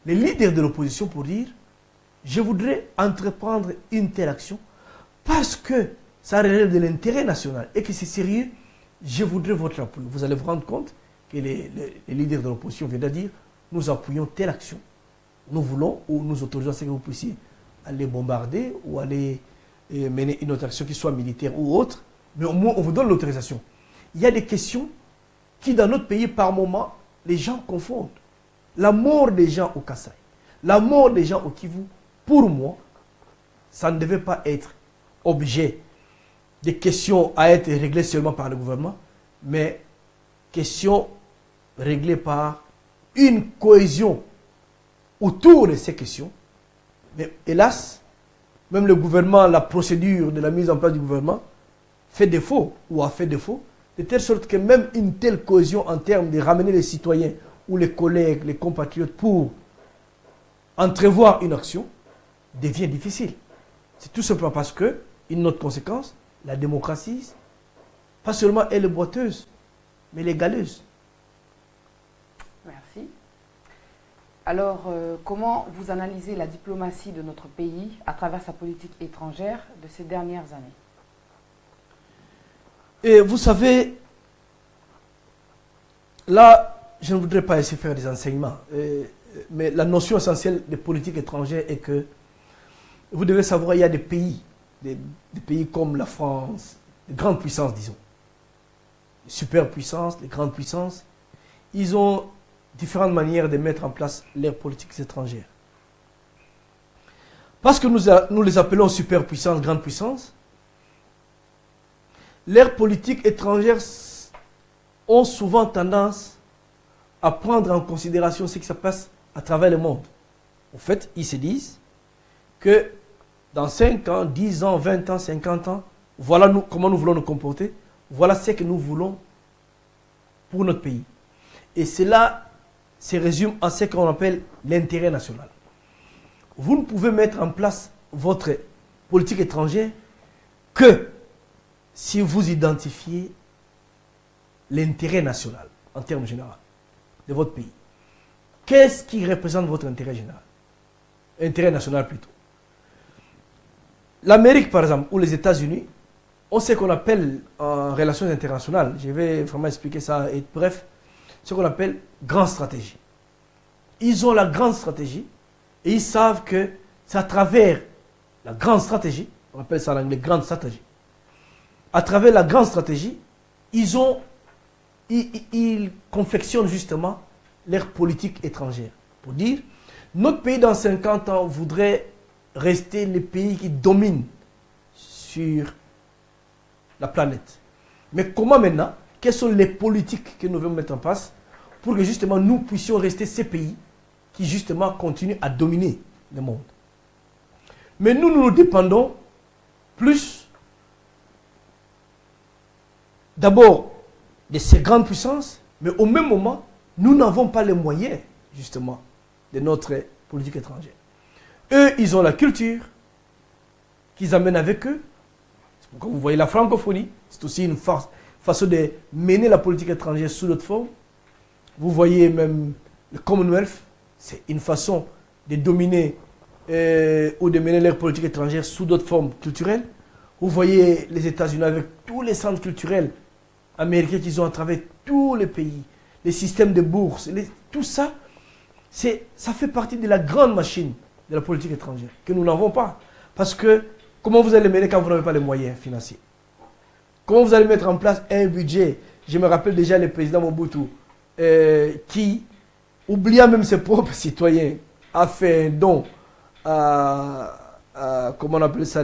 les leaders de l'opposition pour dire « Je voudrais entreprendre une telle action parce que ça relève de l'intérêt national et que c'est sérieux, je voudrais votre appui. Vous allez vous rendre compte que les leaders de l'opposition viennent de dire nous appuyons telle action. Nous voulons ou nous autorisons à ce que vous puissiez aller bombarder ou aller mener une autre action qui soit militaire ou autre, mais au moins on vous donne l'autorisation. Il y a des questions qui dans notre pays par moment les gens confondent. La mort des gens au Kasaï, la mort des gens au Kivu, pour moi, ça ne devait pas être objet des questions à être réglées seulement par le gouvernement, mais questions réglées par une cohésion autour de ces questions. Mais hélas, même le gouvernement, la procédure de la mise en place du gouvernement fait défaut ou a fait défaut, de telle sorte que même une telle cohésion en termes de ramener les citoyens ou les collègues, les compatriotes pour entrevoir une action devient difficile. C'est tout simplement parce que, une autre conséquence, la démocratie, pas seulement elle est boiteuse, mais elle est galeuse. Merci. Alors, comment vous analysez la diplomatie de notre pays à travers sa politique étrangère de ces dernières années? Et vous savez, là, je ne voudrais pas essayer de faire des enseignements, mais la notion essentielle de politique étrangère est que vous devez savoir, il y a des pays comme la France, des grandes puissances, disons, les superpuissances, les grandes puissances, ils ont différentes manières de mettre en place leurs politiques étrangères. Parce que nous les appelons superpuissances, grandes puissances, leurs politiques étrangères ont souvent tendance à prendre en considération ce qui se passe à travers le monde. En fait, ils se disent que dans 5 ans, 10 ans, 20 ans, 50 ans, voilà comment nous voulons nous comporter, voilà ce que nous voulons pour notre pays. Et cela se résume à ce qu'on appelle l'intérêt national. Vous ne pouvez mettre en place votre politique étrangère que si vous identifiez l'intérêt national, en termes généraux, de votre pays. Qu'est-ce qui représente votre intérêt général? Intérêt national plutôt. L'Amérique, par exemple, ou les États-Unis, ont ce qu'on appelle en relations internationales, je vais vraiment expliquer ça, et bref, ce qu'on appelle grande stratégie. Ils ont la grande stratégie et ils savent que c'est à travers la grande stratégie, on appelle ça en anglais grande stratégie, à travers la grande stratégie, ils confectionnent justement leur politique étrangère. Pour dire, notre pays dans 50 ans voudrait rester le pays qui domine sur la planète. Mais comment maintenant? Quelles sont les politiques que nous devons mettre en place pour que justement nous puissions rester ces pays qui justement continuent à dominer le monde? Mais nous dépendons plus d'abord de ces grandes puissances, mais au même moment, nous n'avons pas les moyens justement de notre politique étrangère. Eux, ils ont la culture qu'ils amènent avec eux. C'est pourquoi vous voyez la francophonie, c'est aussi une façon de mener la politique étrangère sous d'autres formes. Vous voyez même le Commonwealth, c'est une façon de dominer ou de mener leur politique étrangère sous d'autres formes culturelles. Vous voyez les États-Unis avec tous les centres culturels américains qu'ils ont à travers tous les pays, les systèmes de bourse, tout ça, ça fait partie de la grande machine de la politique étrangère que nous n'avons pas. Parce que comment vous allez mener quand vous n'avez pas les moyens financiers? Comment vous allez mettre en place un budget? Je me rappelle déjà le président Mobutu qui, oubliant même ses propres citoyens, a fait un don à comment on appelle ça,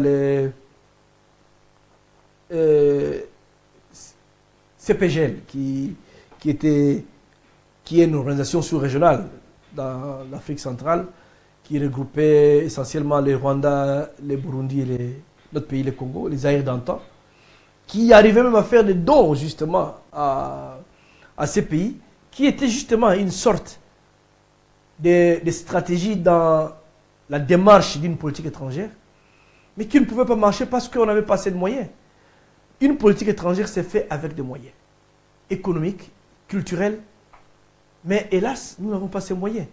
CPGL, qui est une organisation sous-régionale dans l'Afrique centrale, qui regroupait essentiellement les Rwandais, les Burundi et notre pays, le Congo, les Zaïre d'antan, qui arrivaient même à faire des dons justement à ces pays, qui étaient justement une sorte de stratégie dans la démarche d'une politique étrangère, mais qui ne pouvait pas marcher parce qu'on n'avait pas assez de moyens. Une politique étrangère s'est faite avec des moyens économiques, culturels, mais hélas, nous n'avons pas ces moyens.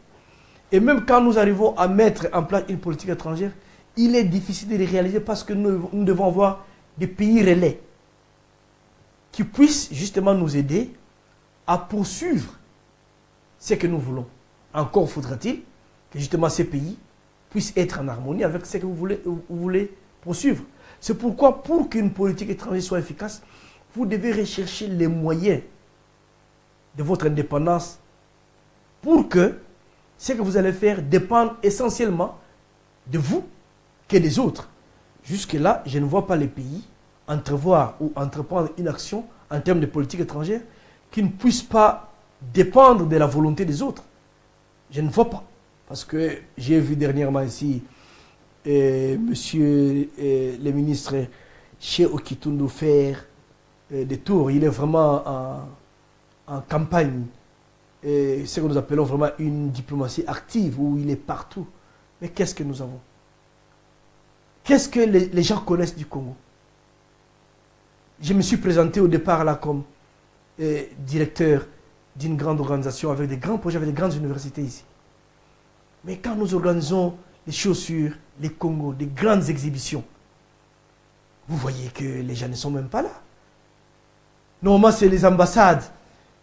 Et même quand nous arrivons à mettre en place une politique étrangère, il est difficile de les réaliser parce que nous devons avoir des pays relais qui puissent justement nous aider à poursuivre ce que nous voulons. Encore faudra-t-il que justement ces pays puissent être en harmonie avec ce que vous voulez poursuivre. C'est pourquoi, pour qu'une politique étrangère soit efficace, vous devez rechercher les moyens de votre indépendance pour que ce que vous allez faire dépende essentiellement de vous que des autres. Jusque-là, je ne vois pas les pays entrevoir ou entreprendre une action en termes de politique étrangère qui ne puisse pas dépendre de la volonté des autres. Je ne vois pas. Parce que j'ai vu dernièrement ici monsieur le ministre chez Okitundu faire des tours. Il est vraiment en campagne. Ce que nous appelons vraiment une diplomatie active où il est partout. Mais qu'est-ce que nous avons? Qu'est-ce que les gens connaissent du Congo? Je me suis présenté au départ là comme directeur d'une grande organisation avec des grands projets, avec des grandes universités ici. Mais quand nous organisons les chaussures, les Congos, des grandes exhibitions, vous voyez que les gens ne sont même pas là. Normalement, c'est les ambassades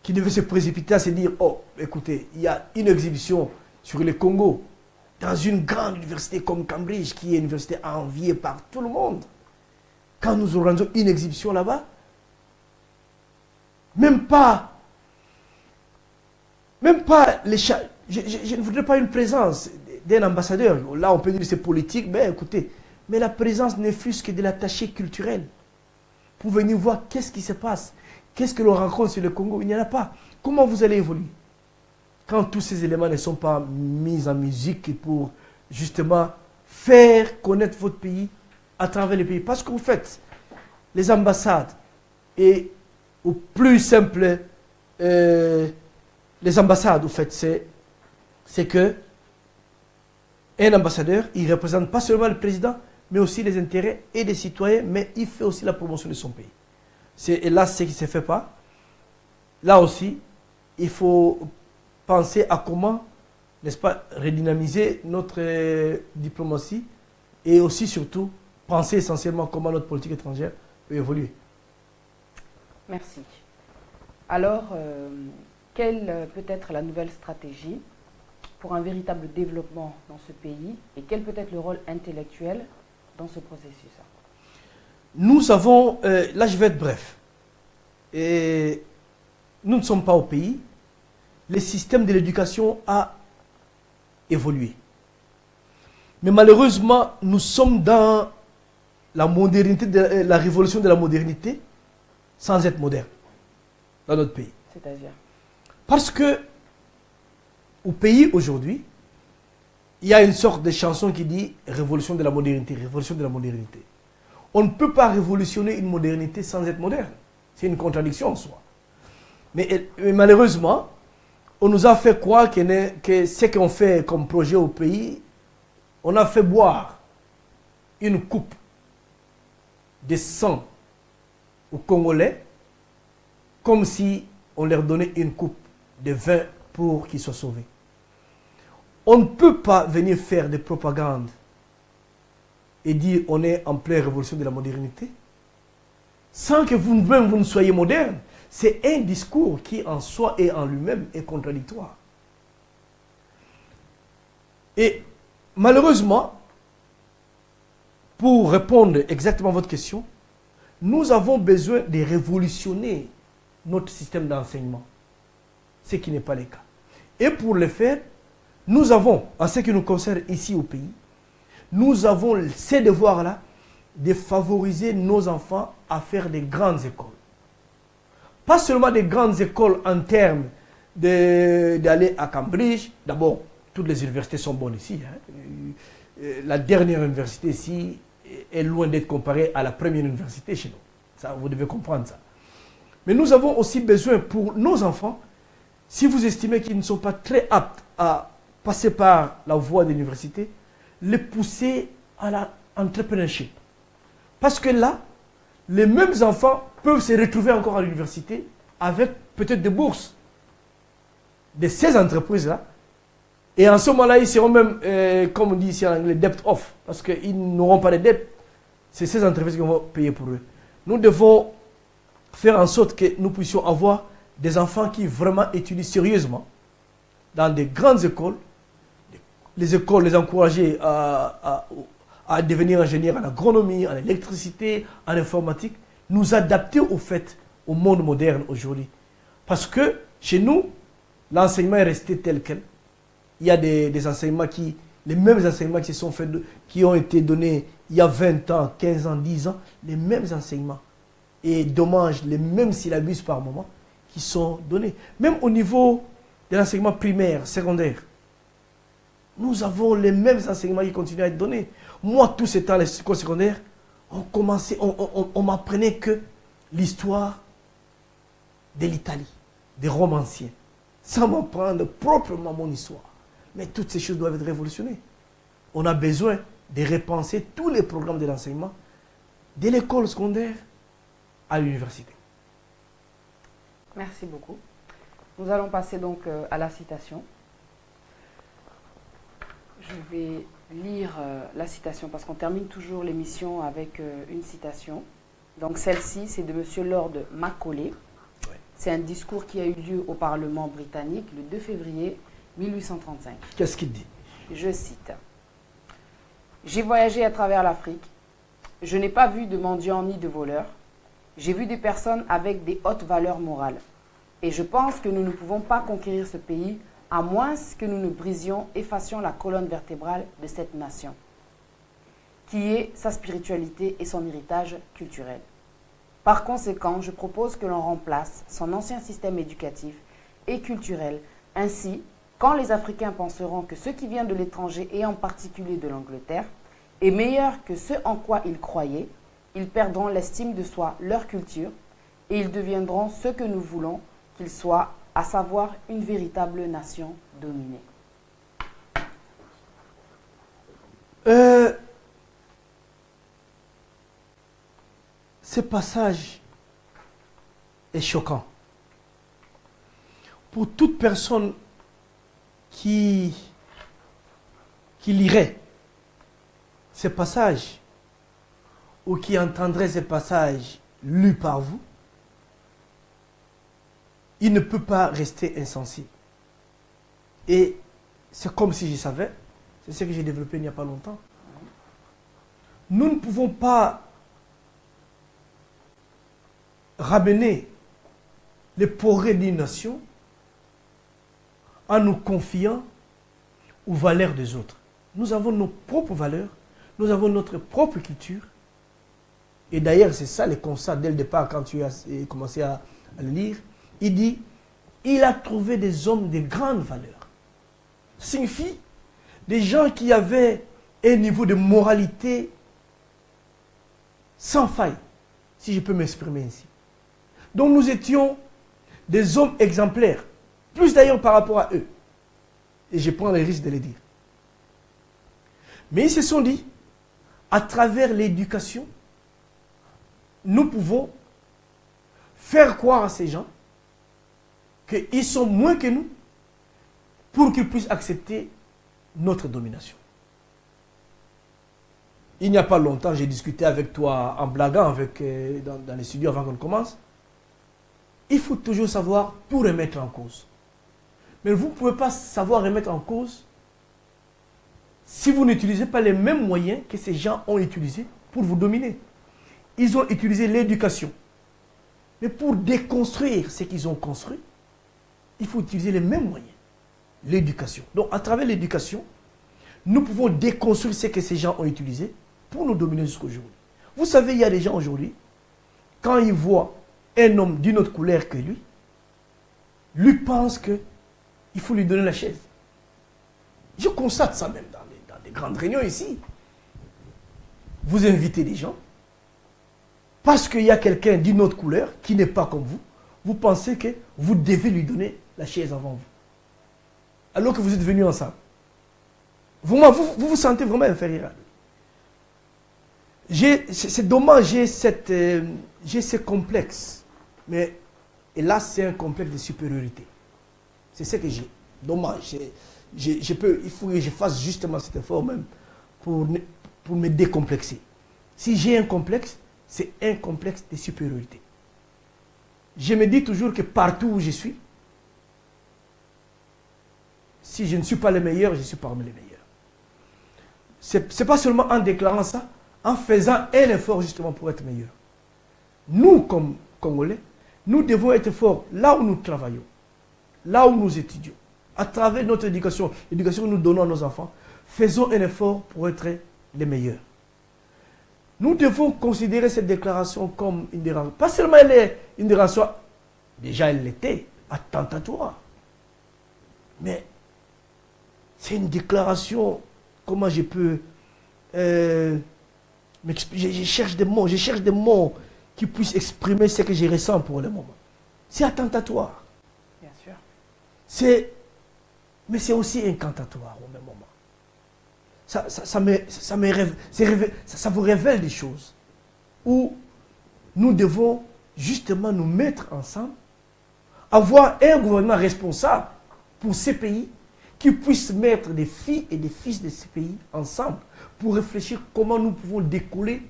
qui devaient se précipiter à se dire, oh, écoutez, il y a une exhibition sur les Congo dans une grande université comme Cambridge, qui est une université enviée par tout le monde. Quand nous organisons une exhibition là-bas, même pas les chats. Je ne voudrais pas une présence d'un ambassadeur. Là, on peut dire que c'est politique. Mais écoutez, mais la présence ne fût-ce que de l'attaché culturel. Pour venir voir qu'est-ce qui se passe. Qu'est-ce que l'on rencontre sur le Congo? Il n'y en a pas. Comment vous allez évoluer? Quand tous ces éléments ne sont pas mis en musique pour justement faire connaître votre pays à travers les pays. Parce qu'en fait, les ambassades et au plus simple, les ambassades, au fait, c'est que un ambassadeur, il ne représente pas seulement le président, mais aussi les intérêts et des citoyens, mais il fait aussi la promotion de son pays. Et là, ce qui ne se fait pas. Là aussi, il faut penser à comment, n'est-ce pas, redynamiser notre diplomatie et aussi, surtout, penser essentiellement comment notre politique étrangère peut évoluer. Merci. Alors, quelle peut être la nouvelle stratégie pour un véritable développement dans ce pays et quel peut être le rôle intellectuel dans ce processus? Nous avons, là je vais être bref, et nous ne sommes pas au pays, le système de l'éducation a évolué. Mais malheureusement, nous sommes dans la modernité, la révolution de la modernité, sans être moderne, dans notre pays. C'est-à-dire? Parce que, au pays aujourd'hui, il y a une sorte de chanson qui dit « révolution de la modernité, révolution de la modernité ». On ne peut pas révolutionner une modernité sans être moderne. C'est une contradiction en soi. Mais malheureusement, on nous a fait croire que ce qu'on fait comme projet au pays, on a fait boire une coupe de sang aux Congolais comme si on leur donnait une coupe de vin pour qu'ils soient sauvés. On ne peut pas venir faire des propagandes et dire on est en pleine révolution de la modernité sans que vous-même vous ne soyez moderne. C'est un discours qui en soi et en lui-même est contradictoire. Et malheureusement, pour répondre exactement à votre question, nous avons besoin de révolutionner notre système d'enseignement, ce qui n'est pas le cas. Et pour le faire, nous avons, en ce qui nous concerne ici au pays, nous avons ces devoirs-là de favoriser nos enfants à faire des grandes écoles. Pas seulement des grandes écoles en termes d'aller à Cambridge. D'abord, toutes les universités sont bonnes ici. La dernière université ici est loin d'être comparée à la première université chez nous. Ça, vous devez comprendre ça. Mais nous avons aussi besoin pour nos enfants, si vous estimez qu'ils ne sont pas très aptes à passer par la voie de l'université, les pousser à l'entrepreneurship. Parce que là, les mêmes enfants peuvent se retrouver encore à l'université avec peut-être des bourses de ces entreprises-là Et en ce moment-là, ils seront même, comme on dit ici en anglais, debt off, parce qu'ils n'auront pas de dettes. C'est ces entreprises qui vont payer pour eux. Nous devons faire en sorte que nous puissions avoir des enfants qui vraiment étudient sérieusement dans des grandes écoles, les écoles, les encourager à devenir ingénieurs en agronomie, en électricité, en informatique, nous adapter au fait, au monde moderne aujourd'hui. Parce que chez nous, l'enseignement est resté tel quel. Il y a des enseignements les mêmes enseignements qui se sont faits, qui ont été donnés il y a 20 ans, 15 ans, 10 ans, les mêmes enseignements. Et dommage, les mêmes syllabus par moment qui sont donnés. Même au niveau de l'enseignement primaire, secondaire, nous avons les mêmes enseignements qui continuent à être donnés. Moi, tout ce temps, les écoles secondaires, on m'apprenait que l'histoire de l'Italie, des Roms anciens, sans m'apprendre proprement mon histoire. Mais toutes ces choses doivent être révolutionnées. On a besoin de repenser tous les programmes de l'enseignement, de l'école secondaire à l'université. Merci beaucoup. Nous allons passer donc à la citation. Je vais lire la citation parce qu'on termine toujours l'émission avec une citation. Donc celle-ci, c'est de M. Lord Macaulay. C'est un discours qui a eu lieu au Parlement britannique le 2 février 1835. Qu'est-ce qu'il dit? Je cite. « J'ai voyagé à travers l'Afrique. Je n'ai pas vu de mendiants ni de voleurs. J'ai vu des personnes avec des hautes valeurs morales. Et je pense que nous ne pouvons pas conquérir ce pays à moins que nous ne brisions et fassions la colonne vertébrale de cette nation, qui est sa spiritualité et son héritage culturel. Par conséquent, je propose que l'on remplace son ancien système éducatif et culturel. Ainsi, quand les Africains penseront que ce qui vient de l'étranger, et en particulier de l'Angleterre, est meilleur que ce en quoi ils croyaient, ils perdront l'estime de soi, leur culture, et ils deviendront ce que nous voulons qu'ils soient, à savoir une véritable nation dominée. Ce passage est choquant. Pour toute personne qui lirait ce passage ou qui entendrait ce passage lu par vous, il ne peut pas rester insensible. Et c'est comme si je savais, c'est ce que j'ai développé il n'y a pas longtemps. Nous ne pouvons pas ramener les progrès d'une nation en nous confiant aux valeurs des autres. Nous avons nos propres valeurs, nous avons notre propre culture. Et d'ailleurs, c'est ça le constat dès le départ quand tu as commencé à le lire. Il dit, il a trouvé des hommes de grandes valeurs. Ça signifie des gens qui avaient un niveau de moralité sans faille, si je peux m'exprimer ainsi. Donc nous étions des hommes exemplaires, plus d'ailleurs par rapport à eux. Et je prends le risque de le dire. Mais ils se sont dit, à travers l'éducation, nous pouvons faire croire à ces gens qu'ils sont moins que nous pour qu'ils puissent accepter notre domination. Il n'y a pas longtemps, j'ai discuté avec toi en blaguant dans les studios avant qu'on commence. Il faut toujours savoir tout remettre en cause. Mais vous ne pouvez pas savoir remettre en cause si vous n'utilisez pas les mêmes moyens que ces gens ont utilisés pour vous dominer. Ils ont utilisé l'éducation. Mais pour déconstruire ce qu'ils ont construit, il faut utiliser les mêmes moyens. L'éducation. Donc, à travers l'éducation, nous pouvons déconstruire ce que ces gens ont utilisé pour nous dominer jusqu'au jour. Vous savez, il y a des gens aujourd'hui, quand ils voient un homme d'une autre couleur que lui pense qu'il faut lui donner la chaise. Je constate ça même dans des grandes réunions ici. Vous invitez des gens, parce qu'il y a quelqu'un d'une autre couleur qui n'est pas comme vous pensez que vous devez lui donner la chaise avant vous. Alors que vous êtes venus ensemble. Vous vous sentez vraiment inférieur à lui. C'est dommage, j'ai ce complexe. Mais et là, c'est un complexe de supériorité. C'est ce que j'ai. Dommage. il faut que je fasse justement cet effort même pour me décomplexer. Si j'ai un complexe, c'est un complexe de supériorité. Je me dis toujours que partout où je suis, si je ne suis pas le meilleur, je suis parmi les meilleurs. Ce n'est pas seulement en déclarant ça, en faisant un effort justement pour être meilleur. Nous, comme Congolais, nous devons être forts là où nous travaillons, là où nous étudions, à travers notre éducation, l'éducation que nous donnons à nos enfants, faisons un effort pour être les meilleurs. Nous devons considérer cette déclaration comme une déclaration. Pas seulement elle est une déclaration, déjà elle l'était, attentatoire. Mais c'est une déclaration, comment je peux m'expliquer. Je cherche des mots qui puissent exprimer ce que je ressens pour le moment. C'est attentatoire. Bien sûr. Mais c'est aussi incantatoire au même moment. Ça vous révèle des choses où nous devons justement nous mettre ensemble, avoir un gouvernement responsable pour ces pays qui puisse mettre des filles et des fils de ces pays ensemble pour réfléchir comment nous pouvons découler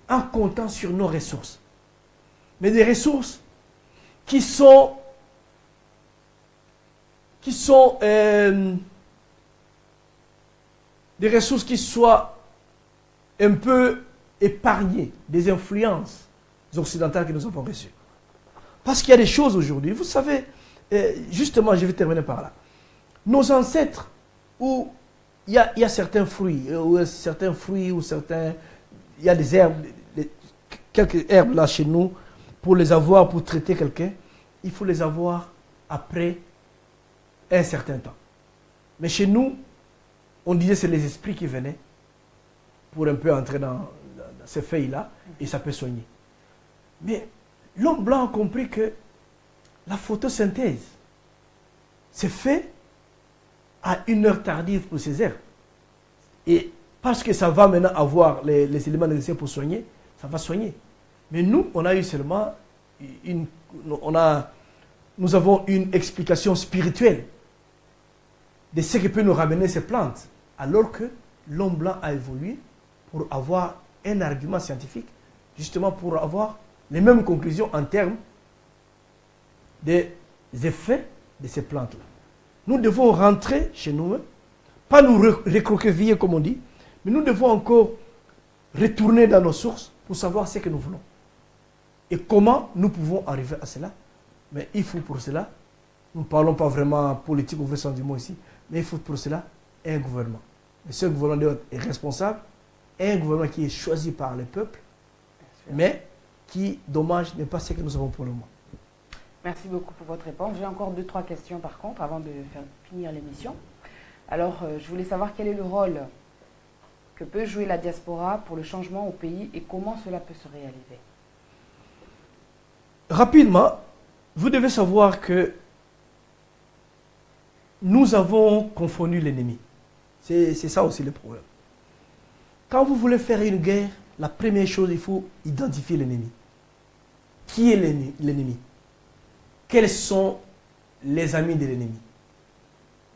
en comptant sur nos ressources. Mais des ressources qui sont des ressources qui soient un peu épargnées des influences occidentales que nous avons reçues. Parce qu'il y a des choses aujourd'hui, vous savez, justement, je vais terminer par là. Nos ancêtres, où il y a certains fruits, il y a des herbes, quelques herbes là chez nous, pour les avoir, pour traiter quelqu'un, il faut les avoir après un certain temps. Mais chez nous, on disait que c'est les esprits qui venaient pour un peu entrer dans ces feuilles-là et ça peut soigner. Mais l'homme blanc a compris que la photosynthèse, c'est fait à une heure tardive pour ces herbes. Et parce que ça va maintenant avoir les éléments nécessaires pour soigner, ça va soigner. Mais nous, on a eu seulement nous avons une explication spirituelle de ce que peut nous ramener ces plantes. Alors que l'homme blanc a évolué pour avoir un argument scientifique, justement pour avoir les mêmes conclusions en termes des effets de ces plantes-là. Nous devons rentrer chez nous, pas nous recroqueviller comme on dit, mais nous devons encore retourner dans nos sources pour savoir ce que nous voulons. Et comment nous pouvons arriver à cela. Mais il faut pour cela, nous ne parlons pas vraiment politique au vrai sens du mot ici, mais il faut pour cela un gouvernement. Et ce gouvernement est responsable, un gouvernement qui est choisi par le peuple, mais qui, dommage, n'est pas ce que nous avons pour le moment. Merci beaucoup pour votre réponse. J'ai encore 2-3 questions par contre, avant de finir l'émission. Alors, je voulais savoir quel est le rôle que peut jouer la diaspora pour le changement au pays et comment cela peut se réaliser. Rapidement, vous devez savoir que nous avons confondu l'ennemi. C'est ça aussi le problème. Quand vous voulez faire une guerre, la première chose, il faut identifier l'ennemi. Qui est l'ennemi? Quels sont les amis de l'ennemi?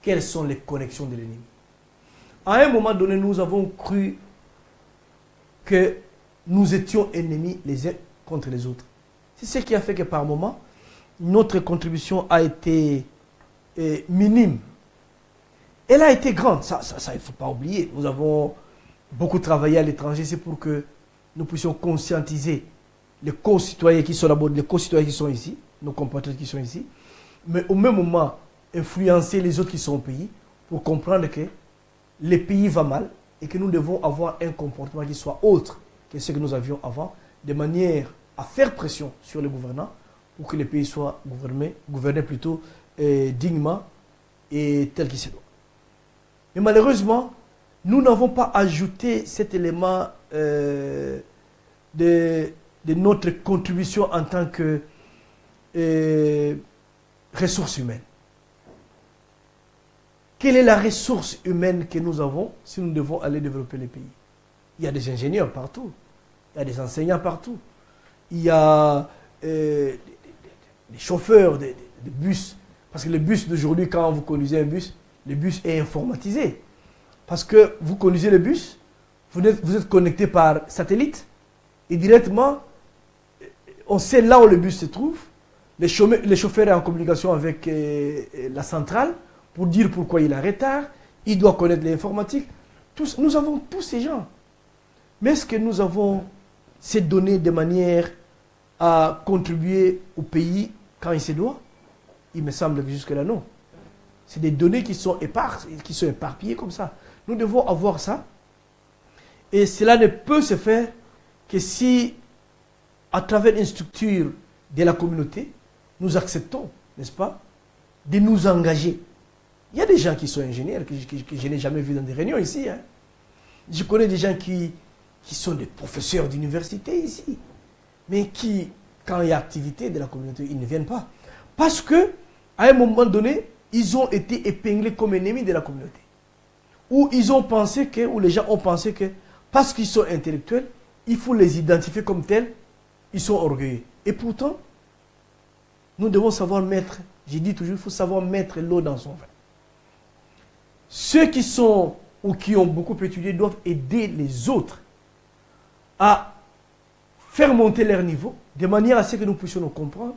Quelles sont les connexions de l'ennemi? À un moment donné, nous avons cru que nous étions ennemis les uns contre les autres. C'est ce qui a fait que par moment, notre contribution a été minime. Elle a été grande, ça il ne faut pas oublier. Nous avons beaucoup travaillé à l'étranger, c'est pour que nous puissions conscientiser les co-citoyens qui sont là-bas, les co-citoyens qui sont ici, nos compatriotes qui sont ici, mais au même moment, influencer les autres qui sont au pays pour comprendre que le pays va mal et que nous devons avoir un comportement qui soit autre que ce que nous avions avant, de manière à faire pression sur les gouvernants pour que le pays soit gouverné plutôt dignement et tel qu'il se doit. Mais malheureusement, nous n'avons pas ajouté cet élément de notre contribution en tant que ressources humaines. Quelle est la ressource humaine que nous avons si nous devons aller développer les pays? Il y a des ingénieurs partout, il y a des enseignants partout, il y a des chauffeurs de bus. Parce que le bus d'aujourd'hui, quand vous conduisez un bus, le bus est informatisé. Parce que vous conduisez le bus, vous êtes connecté par satellite, et directement, on sait là où le bus se trouve. Les chauffeurs sont en communication avec la centrale pour dire pourquoi il est en retard. Il doit connaître l'informatique. Nous avons tous ces gens. Mais est-ce que nous avons ces données de manière à contribuer au pays quand il se doit? Il me semble que jusque-là, non. C'est des données qui sont éparpillées comme ça. Nous devons avoir ça. Et cela ne peut se faire que si, à travers une structure de la communauté, nous acceptons, n'est-ce pas, de nous engager. Il y a des gens qui sont ingénieurs, que je n'ai jamais vus dans des réunions ici. Hein. Je connais des gens qui sont des professeurs d'université ici, mais qui, quand il y a activité de la communauté, ils ne viennent pas. Parce que, à un moment donné, ils ont été épinglés comme ennemis de la communauté. Ou ils ont pensé que, ou les gens ont pensé que, parce qu'ils sont intellectuels, il faut les identifier comme tels, ils sont orgueilleux. Et pourtant, nous devons savoir mettre, j'ai dit toujours, il faut savoir mettre l'eau dans son vin. Ceux qui sont ou qui ont beaucoup étudié doivent aider les autres à faire monter leur niveau, de manière à ce que nous puissions nous comprendre.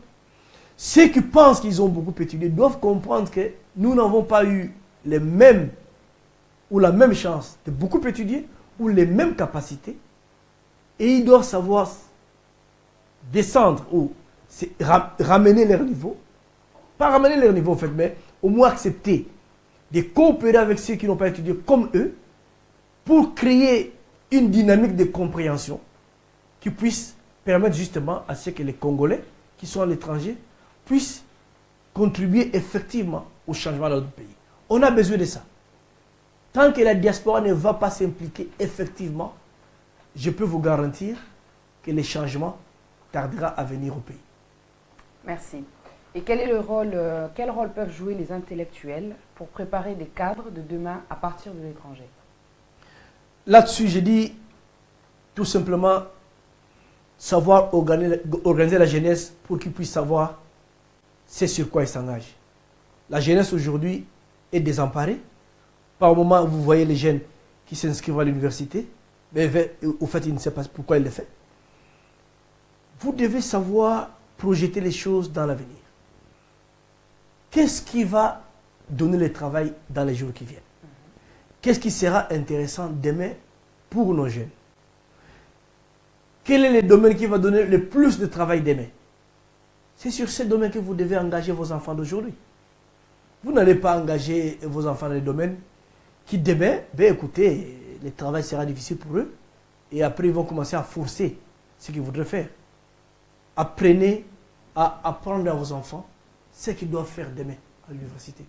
Ceux qui pensent qu'ils ont beaucoup étudié doivent comprendre que nous n'avons pas eu les mêmes ou la même chance de beaucoup étudier ou les mêmes capacités. Et ils doivent savoir descendre ou ramener leur niveau. Pas ramener leur niveau en fait, mais au moins accepter de coopérer avec ceux qui n'ont pas étudié comme eux pour créer une dynamique de compréhension qui puisse permettre justement à ce que les Congolais qui sont à l'étranger puissent contribuer effectivement au changement de notre pays. On a besoin de ça. Tant que la diaspora ne va pas s'impliquer effectivement, je peux vous garantir que les changements tardera à venir au pays. Merci. Et quel rôle peuvent jouer les intellectuels pour préparer des cadres de demain à partir de l'étranger? Là-dessus, je dis tout simplement savoir organiser la jeunesse pour qu'ils puissent savoir c'est sur quoi ils s'engagent. La jeunesse aujourd'hui est désemparée. Par moment, vous voyez les jeunes qui s'inscrivent à l'université, mais au fait, ils ne savent pas pourquoi ils le font. Vous devez savoir projeter les choses dans l'avenir. Qu'est-ce qui va donner le travail dans les jours qui viennent? Qu'est-ce qui sera intéressant demain pour nos jeunes? Quel est le domaine qui va donner le plus de travail demain? C'est sur ce domaine que vous devez engager vos enfants d'aujourd'hui. Vous n'allez pas engager vos enfants dans les domaines qui demain, ben écoutez, le travail sera difficile pour eux et après ils vont commencer à forcer ce qu'ils voudraient faire. Apprenez à apprendre à vos enfants ce qu'ils doivent faire demain à l'université.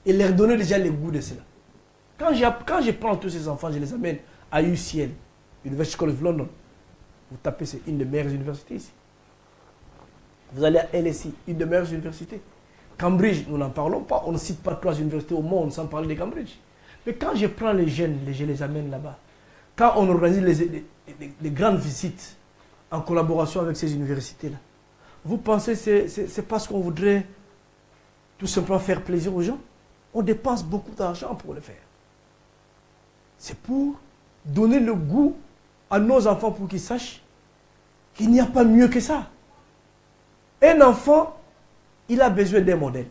Et leur donner déjà le goût de cela. Quand je prends tous ces enfants, je les amène à UCL, University College of London. Vous tapez, c'est une des meilleures universités ici. Vous allez à LSI, une des meilleures universités. Cambridge, nous n'en parlons pas. On ne cite pas 3 universités au monde sans parler de Cambridge. Mais quand je prends les jeunes, je les amène là-bas. Quand on organise les grandes visites en collaboration avec ces universités-là, vous pensez que c'est parce qu'on voudrait tout simplement faire plaisir aux gens? On dépense beaucoup d'argent pour le faire. C'est pour donner le goût à nos enfants pour qu'ils sachent qu'il n'y a pas mieux que ça. Un enfant, il a besoin d'un modèle.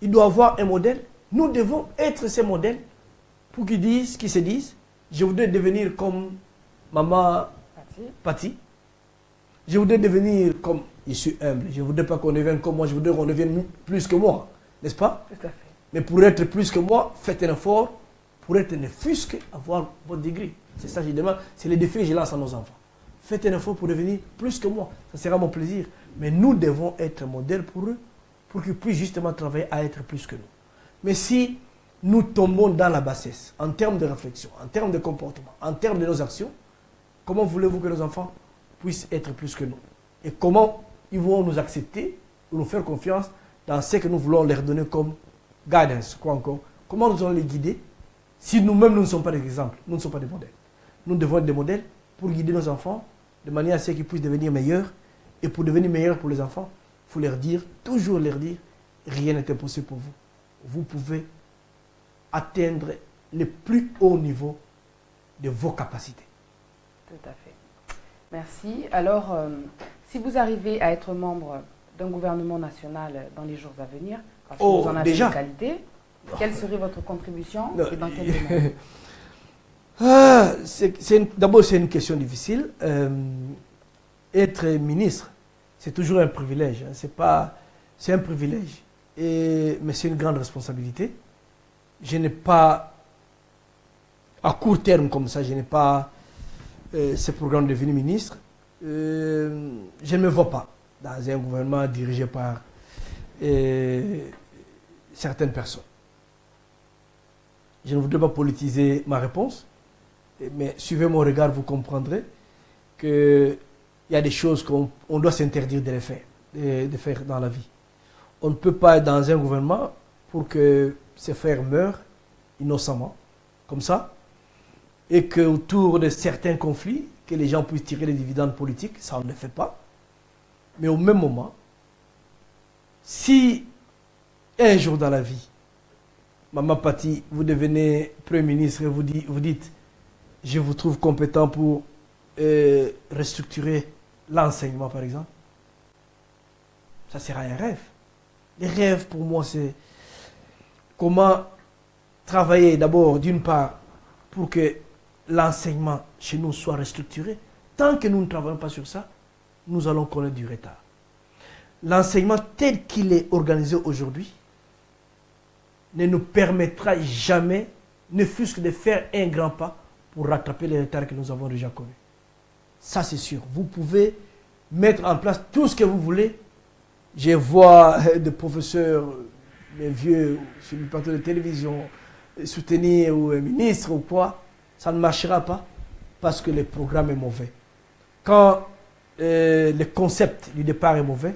Il doit avoir un modèle. Nous devons être ces modèles pour qu'ils se disent, je voudrais devenir comme maman Patti. Je voudrais devenir comme, je suis humble, je ne voudrais pas qu'on devienne comme moi, je voudrais qu'on devienne plus que moi. N'est-ce pas? Tout à fait. Mais pour être plus que moi, faites un effort pour être ne fût-ce qu'avoir votre degré. C'est ça que je demande, c'est le défi que je lance à nos enfants. Faites un effort pour devenir plus que moi, ça sera mon plaisir. Mais nous devons être modèles pour eux, pour qu'ils puissent justement travailler à être plus que nous. Mais si nous tombons dans la bassesse, en termes de réflexion, en termes de comportement, en termes de nos actions, comment voulez-vous que nos enfants puissent être plus que nous? Et comment ils vont nous accepter ou nous faire confiance dans ce que nous voulons leur donner comme guidance, quoi encore? Comment nous allons les guider si nous-mêmes nous ne sommes pas des exemples, nous ne sommes pas des modèles? Nous devons être des modèles pour guider nos enfants de manière à ce qu'ils puissent devenir meilleurs. Et pour devenir meilleurs pour les enfants, il faut leur dire, toujours leur dire, rien n'est impossible pour vous. vous pouvez atteindre le plus haut niveau de vos capacités. Tout à fait. Merci. Alors, si vous arrivez à être membre d'un gouvernement national dans les jours à venir, parce que vous en avez déjà les qualités, quelle serait votre contribution et dans quel domaine? D'abord, c'est une question difficile. Être ministre, c'est toujours un privilège. Hein. C'est un privilège. Mais c'est une grande responsabilité. Je n'ai pas, à court terme comme ça, je n'ai pas ce programme de devenir ministre. Je ne me vois pas dans un gouvernement dirigé par certaines personnes. Je ne voudrais pas politiser ma réponse, mais suivez mon regard, vous comprendrez qu'il y a des choses qu'on doit s'interdire de faire dans la vie. On ne peut pas être dans un gouvernement pour que ses frères meurent innocemment, comme ça, et qu'autour de certains conflits, que les gens puissent tirer les dividendes politiques, ça on ne le fait pas. Mais au même moment, si un jour dans la vie, Maman Pati, vous devenez Premier ministre et vous dites, je vous trouve compétent pour restructurer l'enseignement par exemple, ça sera un rêve. Les rêves pour moi c'est comment travailler d'abord d'une part pour que l'enseignement chez nous soit restructuré. Tant que nous ne travaillons pas sur ça, nous allons connaître du retard. L'enseignement tel qu'il est organisé aujourd'hui ne nous permettra jamais, ne fût-ce que de faire un grand pas pour rattraper les retards que nous avons déjà connus. Ça c'est sûr. Vous pouvez mettre en place tout ce que vous voulez. Je vois des professeurs, des vieux, sur le plateau de télévision, soutenir ou un ministre ou quoi. Ça ne marchera pas parce que le programme est mauvais. Quand le concept du départ est mauvais,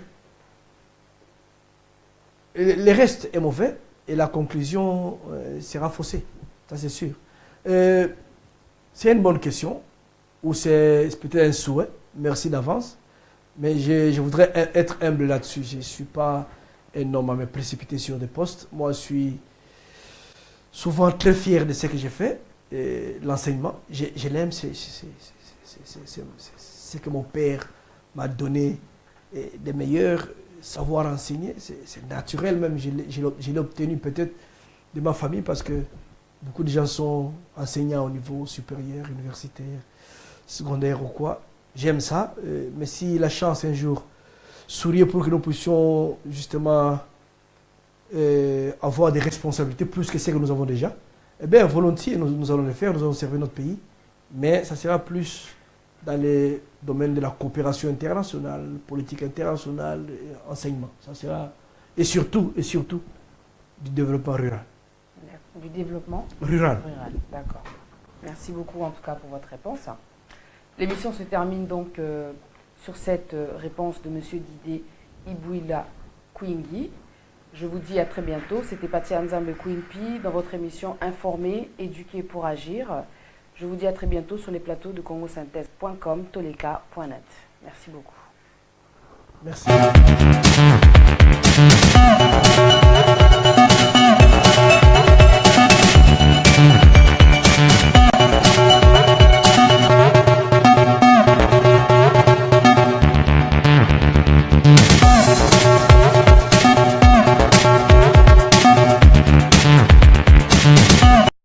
le reste est mauvais et la conclusion sera faussée. Ça c'est sûr. C'est une bonne question ou c'est peut-être un souhait. Merci d'avance. Mais je voudrais être humble là-dessus. Je ne suis pas un homme à me précipiter sur des postes. Moi, je suis souvent très fier de ce que j'ai fait. L'enseignement, je l'aime. C'est ce que mon père m'a donné des meilleurs savoirs enseigner. C'est naturel même. Je l'ai obtenu peut-être de ma famille parce que beaucoup de gens sont enseignants au niveau supérieur, universitaire, secondaire ou quoi. J'aime ça, mais si la chance un jour sourit pour que nous puissions justement avoir des responsabilités plus que celles que nous avons déjà, eh bien volontiers nous allons le faire, nous allons servir notre pays, mais ça sera plus dans les domaines de la coopération internationale, politique internationale, enseignement. Ça sera, et surtout du développement rural. Du développement rural. D'accord. Merci beaucoup en tout cas pour votre réponse. L'émission se termine donc sur cette réponse de M. Didé Ibouila Kouingui. Je vous dis à très bientôt. C'était Pati Nzambe Kouimpi dans votre émission Informer, éduquer pour agir. Je vous dis à très bientôt sur les plateaux de congosynthèse.com, toleka.net. Merci beaucoup. Merci.